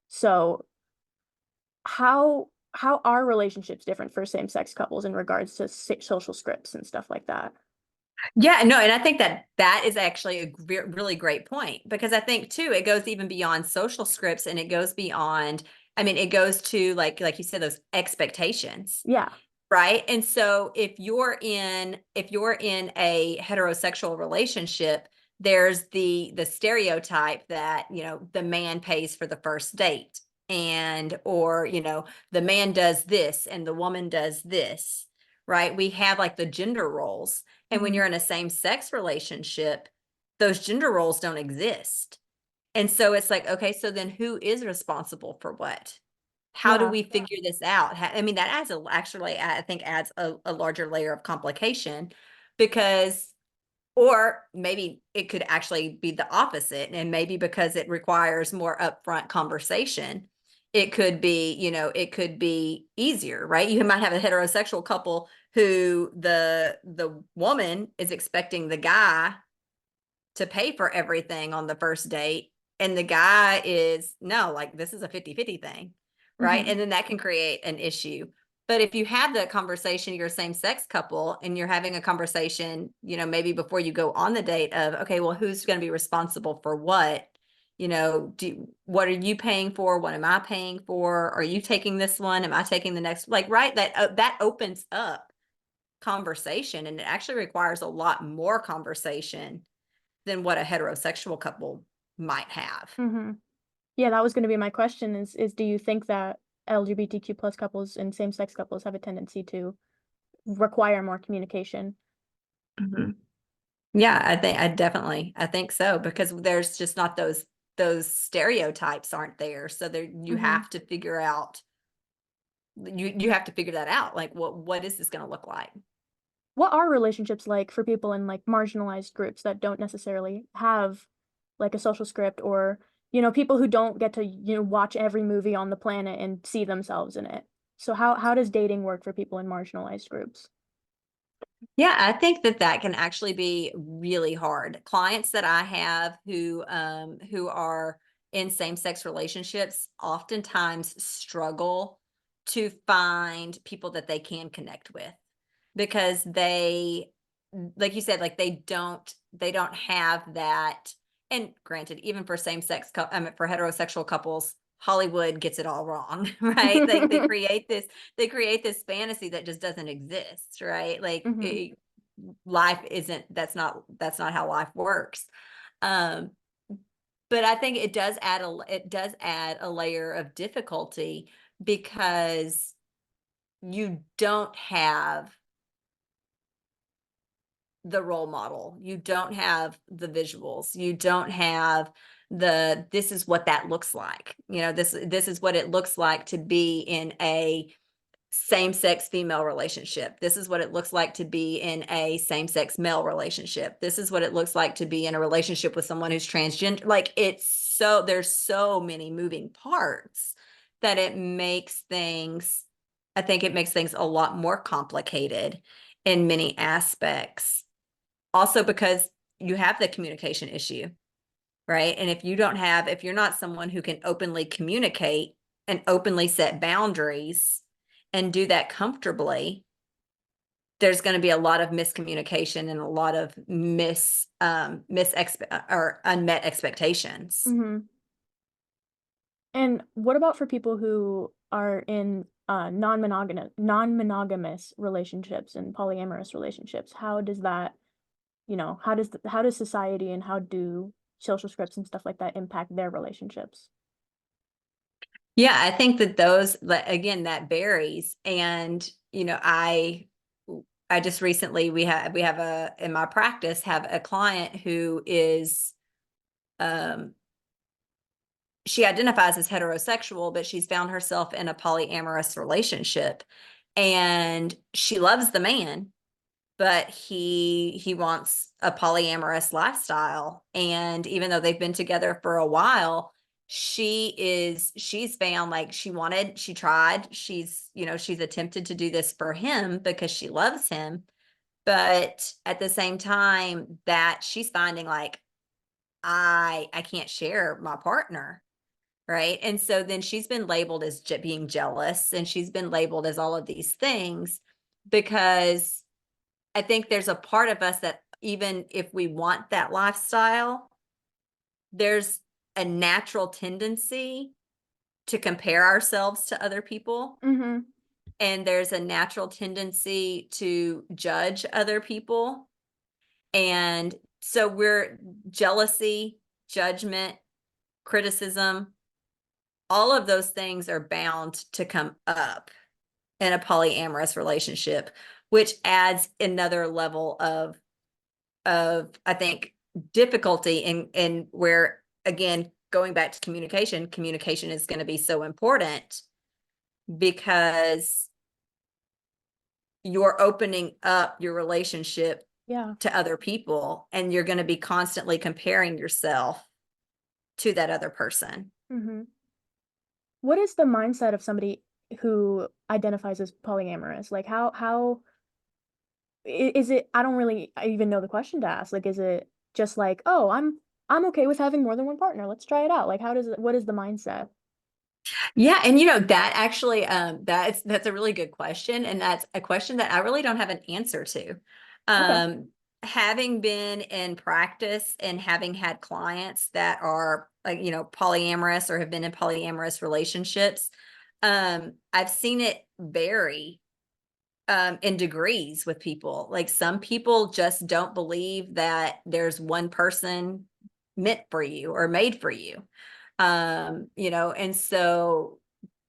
So how are relationships different for same-sex couples in regards to social scripts and stuff like that? Yeah, no, and I think that is actually a really great point because I think too it goes even beyond social scripts and it goes beyond. I mean, it goes to like you said, those expectations, Yeah. right? And so if you're in a heterosexual relationship, there's the stereotype that the man pays for the first date, and or the man does this and the woman does this, right? We have like the gender roles, and when Hmm. you're in a same sex relationship, those gender roles don't exist. And so it's like, okay, so then who is responsible for what? How do Yeah. we figure this out? I mean, that actually, I think adds a larger layer of complication because, or maybe it could actually be the opposite. And maybe because it requires more upfront conversation, it could be easier, right? You might have a heterosexual couple who the woman is expecting the guy to pay for everything on the first date. And the guy is, no, like this is a 50-50 thing. Right. Hmm. And then that can create an issue. But if you have that conversation, you're a same sex couple and you're having a conversation, maybe before you go on the date of, okay, well, who's going to be responsible for what? What are you paying for? What am I paying for? Are you taking this one? Am I taking the next? Like, right. That opens up conversation, and it actually requires a lot more conversation than what a heterosexual couple might have. Mm-hmm. Yeah, that was going to be my question is do you think that LGBTQ plus couples and same-sex couples have a tendency to require more communication? Mhm. Yeah, I think so, because there's just not those stereotypes aren't there. So there you Mm-hmm. have to figure out you have to figure that out. Like what is this going to look like? What are relationships like for people in like marginalized groups that don't necessarily have like a social script or, people who don't get to, watch every movie on the planet and see themselves in it? So how does dating work for people in marginalized groups? Yeah, I think that can actually be really hard. Clients that I have who are in same-sex relationships oftentimes struggle to find people that they can connect with, because like you said, like they don't have that. And granted, even for for heterosexual couples, Hollywood gets it all wrong, right? Like they create this fantasy that just doesn't exist, right? Like Hmm. life isn't that's not how life works. Um, but I think it does add a layer of difficulty, because you don't have the role model. You don't have the visuals. You don't have this is what that looks like. This is what it looks like to be in a same-sex female relationship. This is what it looks like to be in a same-sex male relationship. This is what it looks like to be in a relationship with someone who's transgender. Like there's so many moving parts that I think it makes things a lot more complicated in many aspects. Also because you have the communication issue, right? And if you're not someone who can openly communicate and openly set boundaries and do that comfortably, there's going to be a lot of miscommunication and a lot of or unmet expectations. Hmm. And what about for people who are in non-monogamous relationships and polyamorous relationships? How does that, how does society and how do social scripts and stuff like that impact their relationships? Yeah, I think that those, again, that varies. And, I just recently, we have in my practice, have a client who is, um, she identifies as heterosexual, but she's found herself in a polyamorous relationship, and she loves the man, but he wants a polyamorous lifestyle. And even though they've been together for a while, she's found, like, she tried, she's attempted to do this for him because she loves him, but at the same time that she's finding, like, I can't share my partner, right? And so then she's been labeled as being jealous, and she's been labeled as all of these things, because I think there's a part of us that, even if we want that lifestyle, there's a natural tendency to compare ourselves to other people. Mm-hmm. And there's a natural tendency to judge other people. And so jealousy, judgment, criticism, all of those things are bound to come up in a polyamorous relationship, which adds another level of I think difficulty in where, again, going back to communication is going to be so important, because you're opening up your relationship Yeah. to other people, and you're going to be constantly comparing yourself to that other person. Mm-hmm. What is the mindset of somebody who identifies as polyamorous? Like how is it, I don't really even know the question to ask. Like, is it just like, oh, I'm okay with having more than one partner. Let's try it out. Like, what is the mindset? Yeah, and that actually, that's a really good question, and that's a question that I really don't have an answer to. Okay. Um, Having been in practice and having had clients that are like, polyamorous or have been in polyamorous relationships, I've seen it vary in degrees with people. Like some people just don't believe that there's one person meant for you or made for you. And so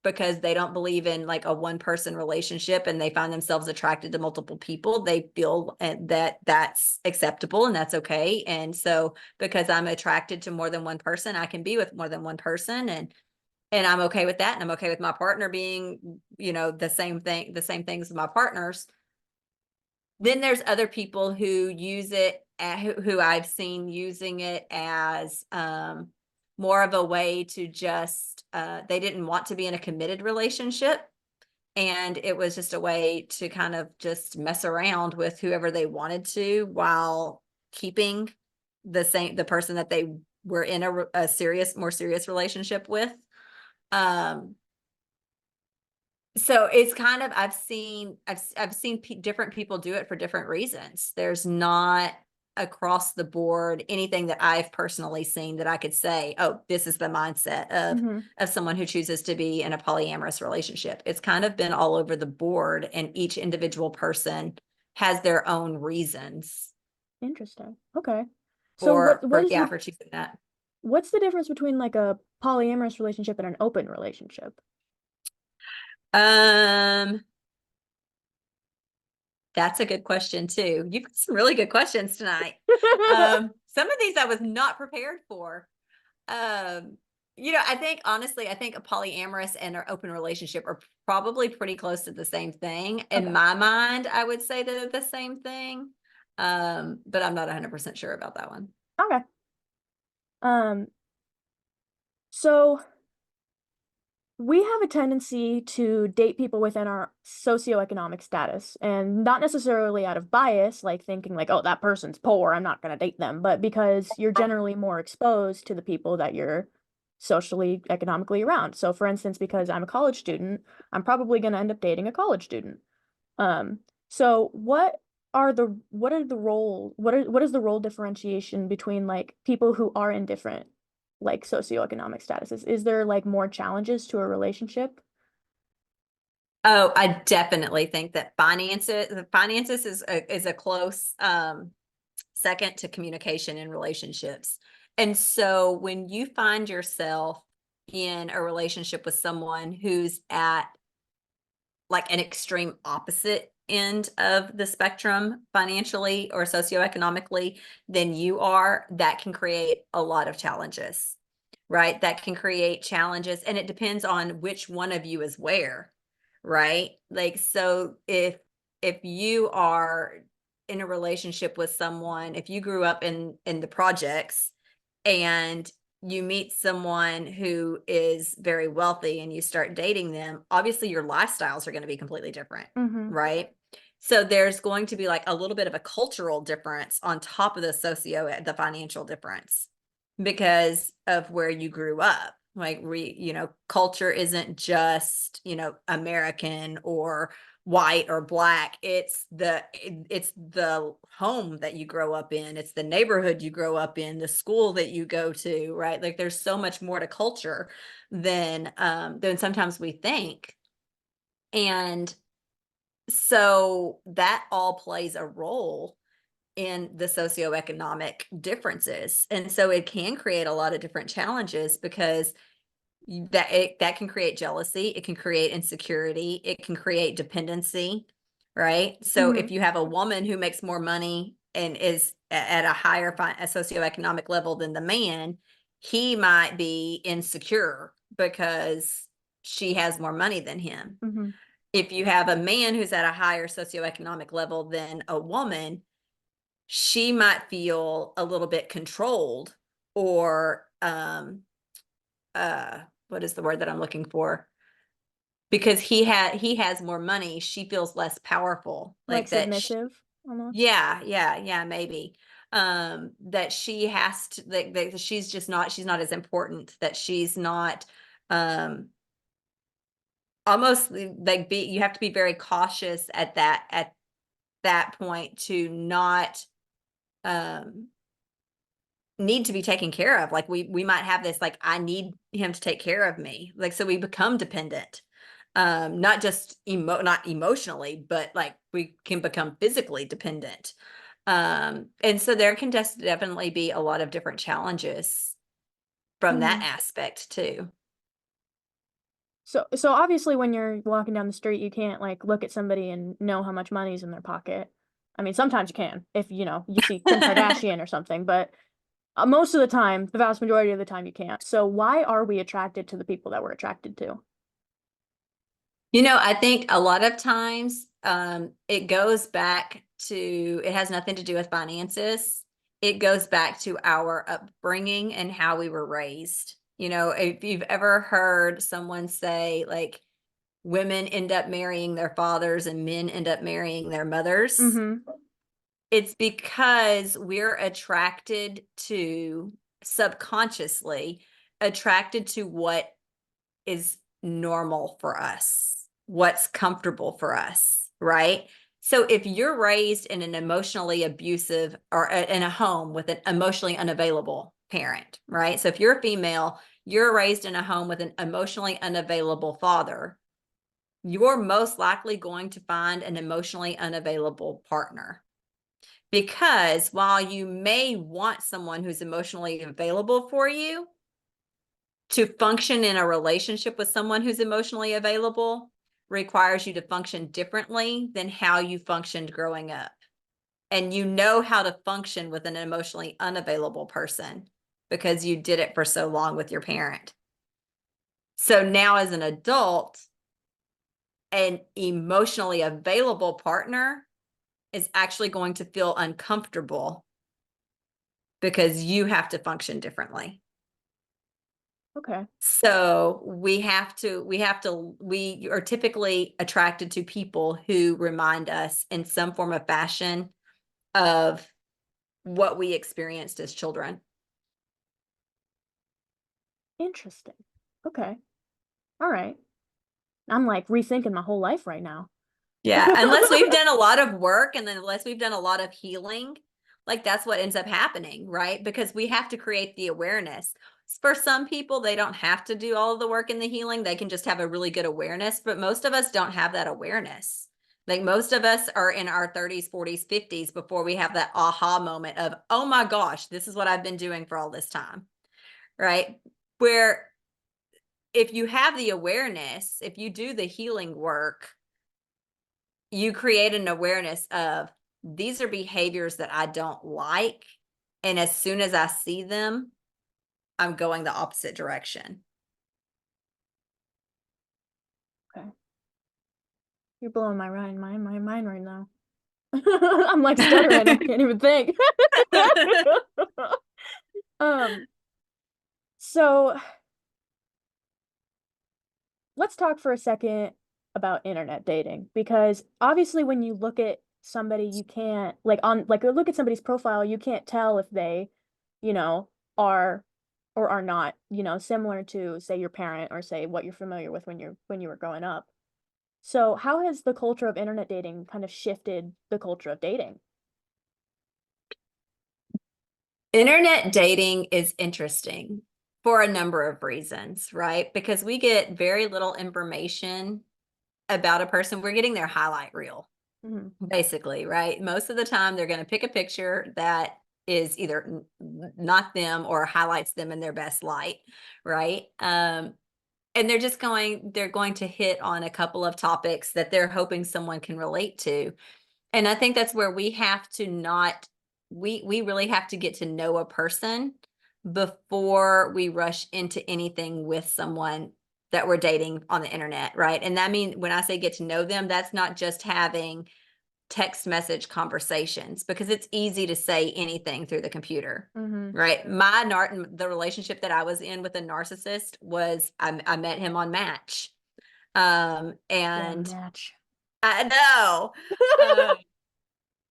because they don't believe in like a one person relationship and they find themselves attracted to multiple people, they feel that that's acceptable and that's okay. And so because I'm attracted to more than one person, I can be with more than one person, and I'm okay with that. And I'm okay with my partner being, the same things with my partners. Then there's other people who use it, who I've seen using it as more of a way to just, they didn't want to be in a committed relationship. And it was just a way to kind of just mess around with whoever they wanted to while keeping the person that they were in a more serious relationship with. Um, so it's kind of I've seen different people do it for different reasons. There's not across the board anything that I've personally seen that I could say, oh, this is the mindset Hmm. of someone who chooses to be in a polyamorous relationship. It's kind of been all over the board, and each individual person has their own reasons Interesting. Okay. So for what for is yeah the for choosing that. what's the difference between like a polyamorous relationship and an open relationship? Um, That's a good question too. You've got some really good questions tonight. Some of these I was not prepared for. Um, I think honestly, I think a polyamorous and an open relationship are probably pretty close to the same thing. In Okay. my mind, I would say that they're the same thing. But I'm not 100% sure about that one. Okay. Um, so we have a tendency to date people within our socioeconomic status, and not necessarily out of bias, like thinking like, oh, that person's poor, I'm not going to date them, but because you're generally more exposed to the people that you're socially, economically around. So for instance, because I'm a college student, I'm probably going to end up dating a college student. Um, so what is the role differentiation between like people who are in different like socioeconomic statuses? Is there like more challenges to a relationship? Oh, I definitely think that the finances is a close second to communication in relationships. And so when you find yourself in a relationship with someone who's at like an extreme opposite end of the spectrum financially or socioeconomically than you are, that can create a lot of challenges, right? That can create challenges, and it depends on which one of you is where, right? Like, so if you are in a relationship with someone, if you grew up in the projects and you meet someone who is very wealthy and you start dating them, obviously your lifestyles are going to be completely different, Mm-hmm. right? So there's going to be like a little bit of a cultural difference on top of the financial difference because of where you grew up. Like culture isn't just, American or white or black. It's the home that you grow up in, it's the neighborhood you grow up in, the school that you go to, right? Like there's so much more to culture than sometimes we think. And so that all plays a role in the socioeconomic differences. And so it can create a lot of different challenges because that can create jealousy, it can create insecurity, it can create dependency, right? So Mm-hmm. if you have a woman who makes more money and is at a higher a socioeconomic level than the man, he might be insecure because she has more money than him. Mm-hmm. If you have a man who's at a higher socioeconomic level than a woman, she might feel a little bit controlled or uh what is the word that I'm looking for? Because he has more money, she feels less powerful. Like Like that submissive almost. yeah, yeah, yeah, maybe. That she has to, like, that she's not as important, that she's not, um almost like you have to be very cautious at that point to not need to be taken care of. Like we might have this, like, I need him to take care of me. Like, so we become dependent. Not just not emotionally, but like we can become physically dependent. And so there can just definitely be a lot of different challenges from that Mhm. aspect too. So obviously when you're walking down the street, you can't like look at somebody and know how much money's in their pocket. I mean, sometimes you can if, you see Kim Kardashian or something, but most of the time, the vast majority of the time you can't. So why are we attracted to the people that we're attracted to? I think a lot of times it goes back to, it has nothing to do with finances. It goes back to our upbringing and how we were raised. If you've ever heard someone say, like, women end up marrying their fathers and men end up marrying their mothers, Mm-hmm. it's because we're attracted to, subconsciously attracted to what is normal for us, what's comfortable for us, right? So if you're raised in an emotionally abusive or in a home with an emotionally unavailable parent, right? So if you're a female, you're raised in a home with an emotionally unavailable father, you're most likely going to find an emotionally unavailable partner. Because while you may want someone who's emotionally available for you, to function in a relationship with someone who's emotionally available requires you to function differently than how you functioned growing up. And you know how to function with an emotionally unavailable person because you did it for so long with your parent. So now, as an adult, an emotionally available partner is actually going to feel uncomfortable because you have to function differently. Okay. So we are typically attracted to people who remind us in some form of fashion of what we experienced as children. Interesting. Okay. All right. I'm like rethinking my whole life right now. Yeah, unless we've done a lot of work and then unless we've done a lot of healing, like that's what ends up happening, right? Because we have to create the awareness. For some people, they don't have to do all of the work in the healing. They can just have a really good awareness, but most of us don't have that awareness. Like most of us are in our 30s, 40s, 50s before we have that aha moment of, oh my gosh, this is what I've been doing for all this time, right? Where if you have the awareness, if you do the healing work, you create an awareness of, these are behaviors that I don't like. And as soon as I see them, I'm going the opposite direction. Okay. You're blowing my mind right now. I'm like stuttering. I can't even think. Um, so let's talk for a second about internet dating because obviously when you look at somebody you can't look at somebody's profile you can't tell if they you know are or are not similar to say your parent or say what you're familiar with when you were growing up. So how has the culture of internet dating kind of shifted the culture of dating? Internet dating is interesting for a number of reasons, right? Because we get very little information about a person. We're getting their highlight reel, Hmm. basically, right? Most of the time, they're going to pick a picture that is either not them or highlights them in their best light, right? And they're going to hit on a couple of topics that they're hoping someone can relate to. And I think that's where we have to not, we really have to get to know a person before we rush into anything with someone that we're dating on the internet, right? And that means, when I say get to know them, that's not just having text message conversations, because it's easy to say anything through the computer, Hmm. right? The relationship that I was in with a narcissist was, I met him on Match. Yeah, And match. I know.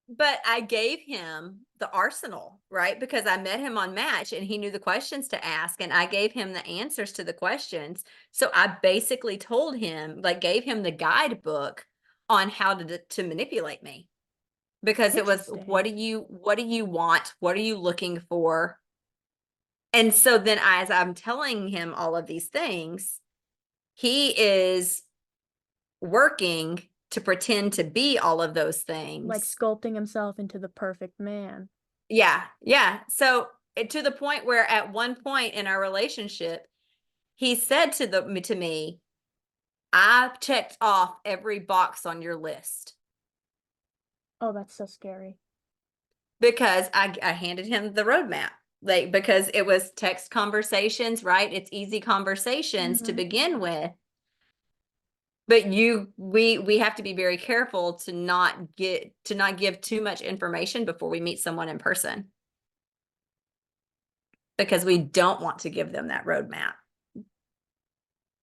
But I gave him the arsenal, right? Because I met him on Match and he knew the questions to ask, and I gave him the answers to the questions. So I basically told him, like, gave him the guidebook on how to manipulate me. Because it was, Interesting. what do you want? What are you looking for? And so then as I'm telling him all of these things, he is working to pretend to be all of those Like things. sculpting himself into the perfect man. Yeah, yeah. So to the point where at one point in our relationship, he said to me, "I've checked off every box on your list," Oh, that's so scary. because I handed him the roadmap. Like, because it was text conversations, right? It's easy conversations to Hmm. begin with. But we have to be very careful to not give too much information before we meet someone in person, because we don't want to give them that roadmap,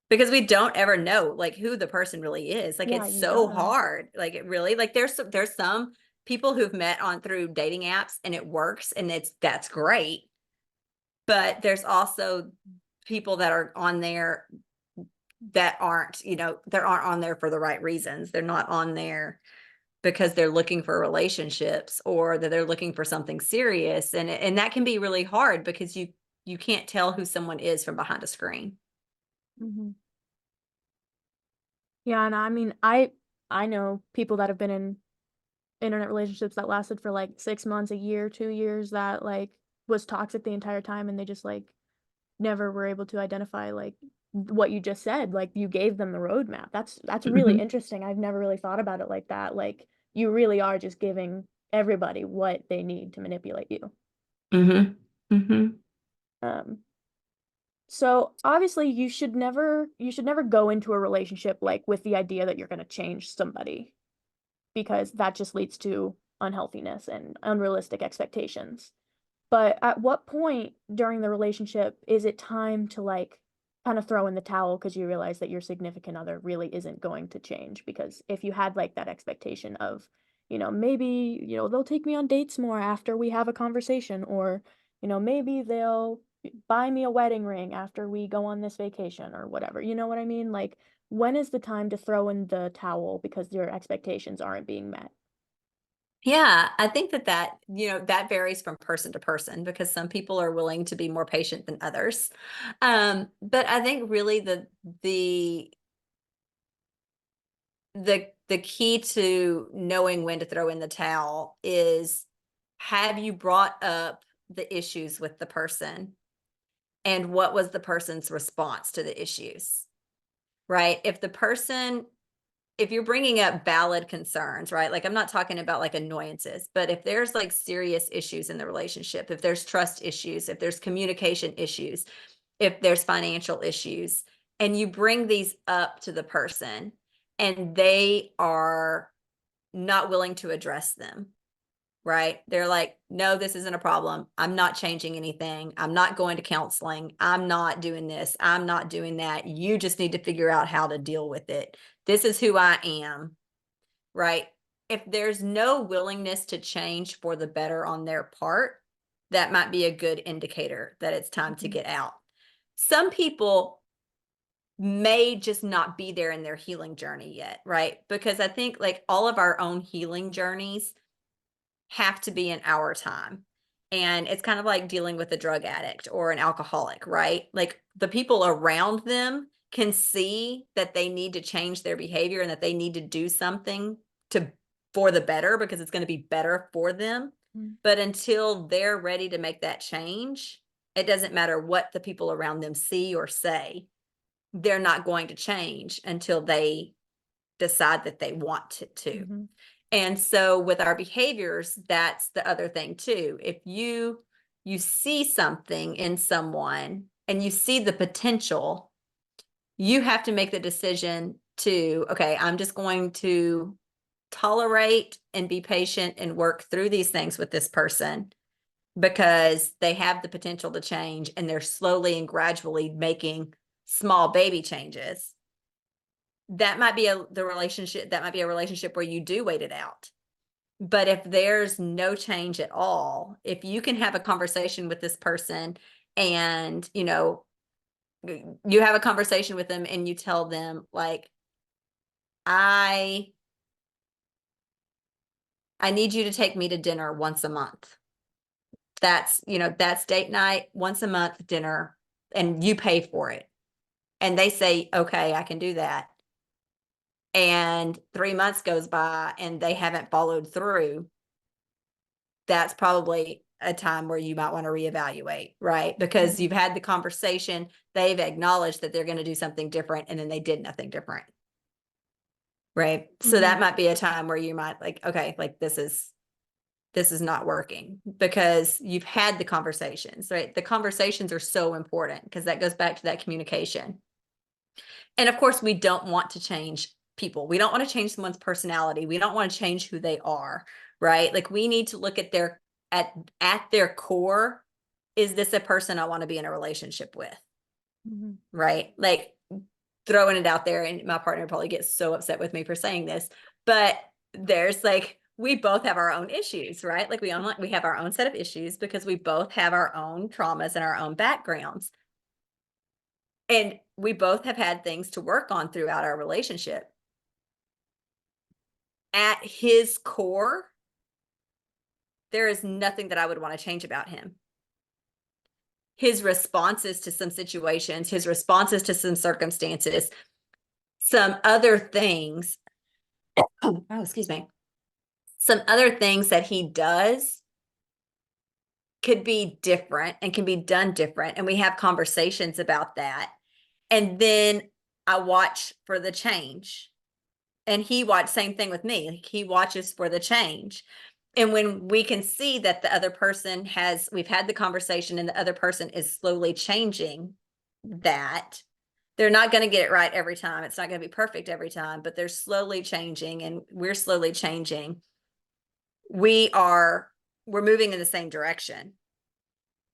because we don't ever know like who the person really is. Like, Yeah, it's you so don't. hard. Like, it really, like, there's some people who've met on through dating apps and it works, and that's great. But there's also people that are on there that aren't, that aren't on there for the right reasons. They're not on there because they're looking for relationships, or that they're looking for something serious, and that can be really hard because you can't tell who someone is from behind a screen. Hmm. Yeah, and I mean, I know people that have been in internet relationships that lasted for like 6 months, a year, 2 years that like was toxic the entire time, and they just like never were able to identify like what you just said. Like you gave them the roadmap. That's really Mhm. interesting. I've never really thought about it like that. Like you really are just giving everybody what they need to manipulate you. Mhm. Mhm. Um, so obviously you should never go into a relationship like with the idea that you're going to change somebody because that just leads to unhealthiness and unrealistic expectations. But at what point during the relationship is it time to like kind of throw in the towel because you realize that your significant other really isn't going to change? Because if you had like that expectation of, maybe, they'll take me on dates more after we have a conversation, or, maybe they'll buy me a wedding ring after we go on this vacation or whatever. You know what I mean? Like, when is the time to throw in the towel because your expectations aren't being met? Yeah, I think that varies from person to person, because some people are willing to be more patient than others. But I think really the the key to knowing when to throw in the towel is, have you brought up the issues with the person, and what was the person's response to the issues, right? If you're bringing up valid concerns, right? Like, I'm not talking about like annoyances, but if there's like serious issues in the relationship, if there's trust issues, if there's communication issues, if there's financial issues, and you bring these up to the person and they are not willing to address them, right? They're like, "No, this isn't a problem. I'm not changing anything. I'm not going to counseling. I'm not doing this. I'm not doing that. You just need to figure out how to deal with it. This is who I am." Right? If there's no willingness to change for the better on their part, that might be a good indicator that it's time to Mhm. get out. Some people may just not be there in their healing journey yet, right? Because I think like all of our own healing journeys have to be in our time. And it's kind of like dealing with a drug addict or an alcoholic, right? Like, the people around them can see that they need to change their behavior and that they need to do something to for the better, because it's going to be better for them. Mhm. But until they're ready to make that change, it doesn't matter what the people around them see or say. They're not going to change until they decide that they want to. Mhm. And so with our behaviors, that's the other thing too. If you see something in someone and you see the potential, you have to make the decision to, okay, I'm just going to tolerate and be patient and work through these things with this person, because they have the potential to change and they're slowly and gradually making small baby changes. That might be a relationship where you do wait it out. But if there's no change at all, if you can have a conversation with this person and, you have a conversation with them and you tell them like, I I need you to take me to dinner once a month. That's date night, once a month dinner, and you pay for it. And they say, okay, I can do that. And 3 months goes by and they haven't followed through. That's probably a time where you might want to reevaluate, right? Because Mhm. you've had the conversation, they've acknowledged that they're going to do something different, and then they did nothing different. Right. So that Mhm. might be a time where you might like, okay, like this is not working because you've had the conversations, right? The conversations are so important because that goes back to that communication. And of course, we don't want to change people. We don't want to change someone's personality. We don't want to change who they are, right? Like we need to look at at their core, is this a person I want to be in a relationship with? Mhm. Right? Like throwing it out there, and my partner probably gets so upset with me for saying this, but there's like we both have our own issues, right? Like we have our own set of issues because we both have our own traumas and our own backgrounds. And we both have had things to work on throughout our relationship. At his core, there is nothing that I would want to change about him. His responses to some situations, his responses to some circumstances, some other things. Oh, excuse me. Some other things that he does could be different and can be done different. And we have conversations about that. And then I watch for the change. And he watched, same thing with me. Like he watches for the change. And when we can see that the other person we've had the conversation and the other person is slowly changing that, they're not going to get it right every time. It's not going to be perfect every time, but they're slowly changing and we're slowly changing. We are, we're moving in the same direction.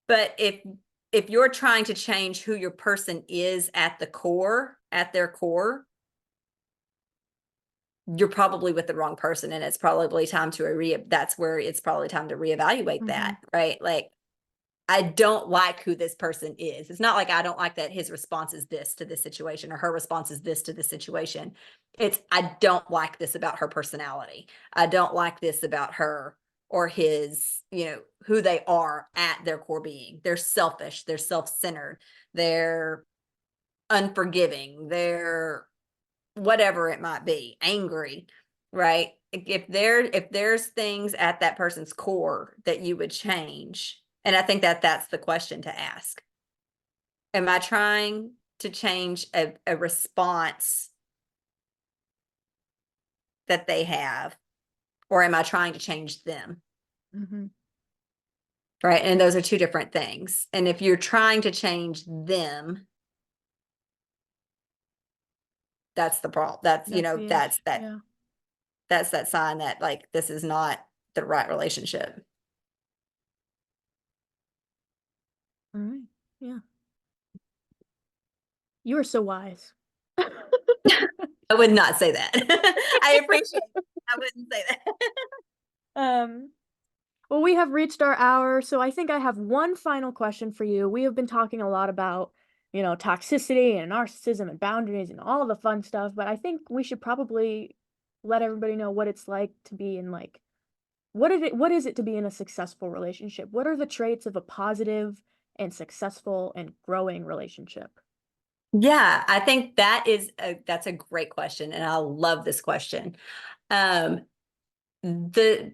But if you're trying to change who your person is at their core, you're probably with the wrong person, and it's probably time to that's where it's probably time to reevaluate that, Mhm. right? Like I don't like who this person is. It's not like I don't like that his response is this to this situation or her response is this to this situation. It's I don't like this about her personality. I don't like this about her or his, who they are at their core being. They're selfish, they're self-centered, they're unforgiving, they're whatever it might be, angry, right? If there's things at that person's core that you would change, and I think that that's the question to ask. Am I trying to change a response that they have, or am I trying to change them? Mhm. Right. And those are two different things. And if you're trying to change them, that's the problem. That's the issue. Yeah. That's that sign that like this is not the right relationship. All right. Yeah. You are so wise. I would not say that. I appreciate it. I wouldn't say that. Um, well, we have reached our hour, so I think I have one final question for you. We have been talking a lot about, toxicity and narcissism and boundaries and all the fun stuff, but I think we should probably let everybody know what it's like to be in like what is it to be in a successful relationship? What are the traits of a positive and successful and growing relationship? Yeah, I think that's a great question, and I love this question. Um, the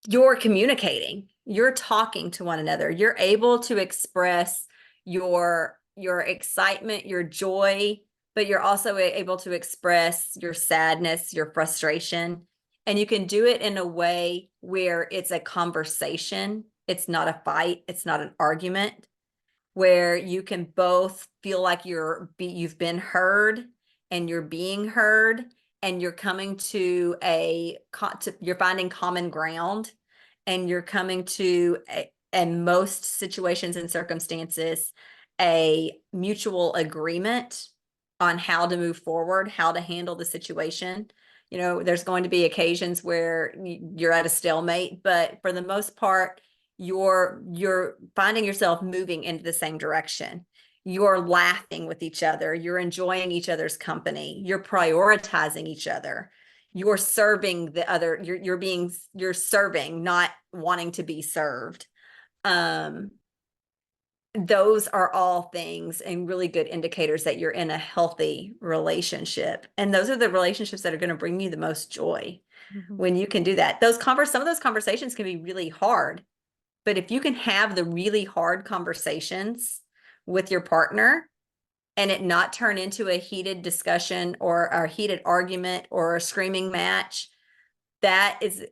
you're communicating, you're talking to one another, you're able to express your excitement, your joy, but you're also able to express your sadness, your frustration, and you can do it in a way where it's a conversation. It's not a fight, it's not an argument, where you can both feel like you've been heard and you're being heard, and you're coming to you're finding common ground, and you're coming to in most situations and circumstances a mutual agreement on how to move forward, how to handle the situation. There's going to be occasions where you're at a stalemate, but for the most part, you're finding yourself moving into the same direction. You're laughing with each other, you're enjoying each other's company, you're prioritizing each other, you're serving the other, you're serving, not wanting to be served. um those are all things and really good indicators that you're in a healthy relationship, and those are the relationships that are going to bring you the most joy. Mhm. When you can do that, some of those conversations can be really hard, but if you can have the really hard conversations with your partner and it not turn into a heated discussion or a heated argument or a screaming match, that is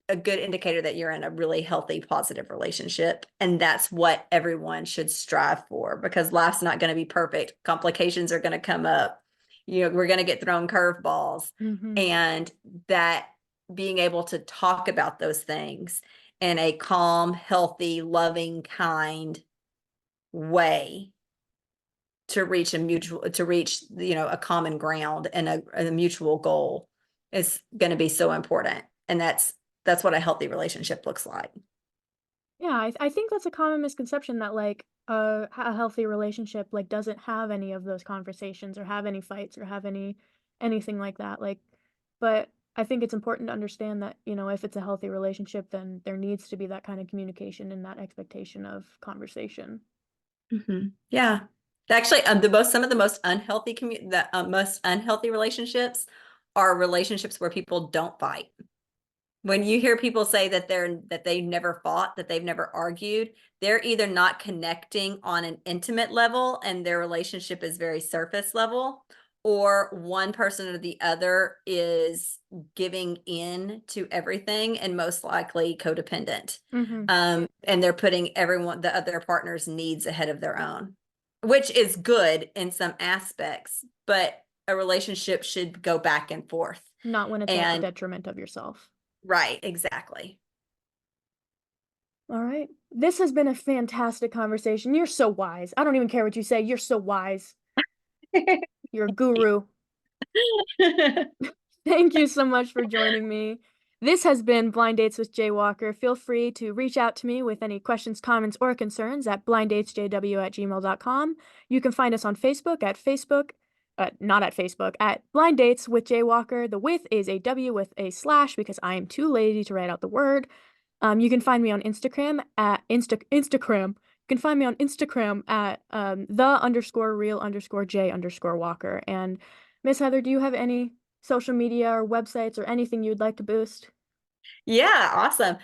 a good indicator that you're in a really healthy, positive relationship. And that's what everyone should strive for, because life's not going to be perfect. Complications are going to come up. We're going to get thrown curveballs. Mhm. And that being able to talk about those things in a calm, healthy, loving, kind way to reach a common ground and a mutual goal is going to be so important. And that's what a healthy relationship looks like. Yeah, I think that's a common misconception that like a healthy relationship like doesn't have any of those conversations or have any fights or have anything like that. Like, but I think it's important to understand that, if it's a healthy relationship, then there needs to be that kind of communication and that expectation of conversation. Yeah. Actually, some of the most unhealthy relationships are relationships where people don't fight. When you hear people say that they've never fought, that they've never argued, they're either not connecting on an intimate level and their relationship is very surface level, or one person or the other is giving in to everything and most likely codependent. Mhm. And they're putting the other partner's needs ahead of their own, which is good in some aspects, but a relationship should go back and forth. Not when it's at the And detriment of yourself. right, exactly. All right. This has been a fantastic conversation. You're so wise. I don't even care what you say. You're so wise. You're a guru. Thank you so much for joining me. This has been Blind Dates with Jay Walker. Feel free to reach out to me with any questions, comments, or concerns at blinddatesjw@gmail.com. You can find us on Facebook at not at Facebook, at Blind Dates with Jay Walker. The with is a W with a slash because I am too lazy to write out the word. You can find me on Instagram at Instagram. You can find me on Instagram at the_real_J_Walker. And Miss Heather, do you have any social media or websites or anything you'd like to boost? Yeah, awesome.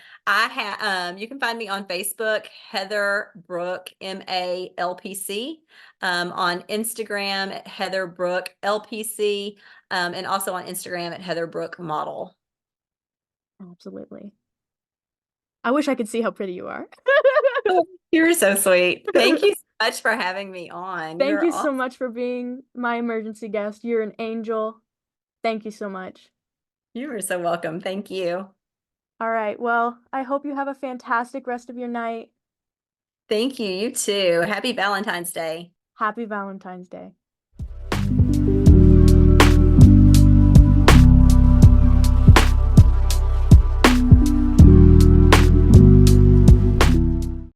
You can find me on Facebook, Heather Brooke, MALPC, on Instagram at Heather Brooke LPC, and also on Instagram at Heather Brooke Model. Absolutely. I wish I could see how pretty you are. You're so sweet. Thank you so much for having me on. Thank You're you awesome. so much for being my emergency guest. You're an angel. Thank you so much. You are so welcome. Thank you. All right. Well, I hope you have a fantastic rest of your night. Thank you. You too. Happy Valentine's Day. Happy Valentine's Day.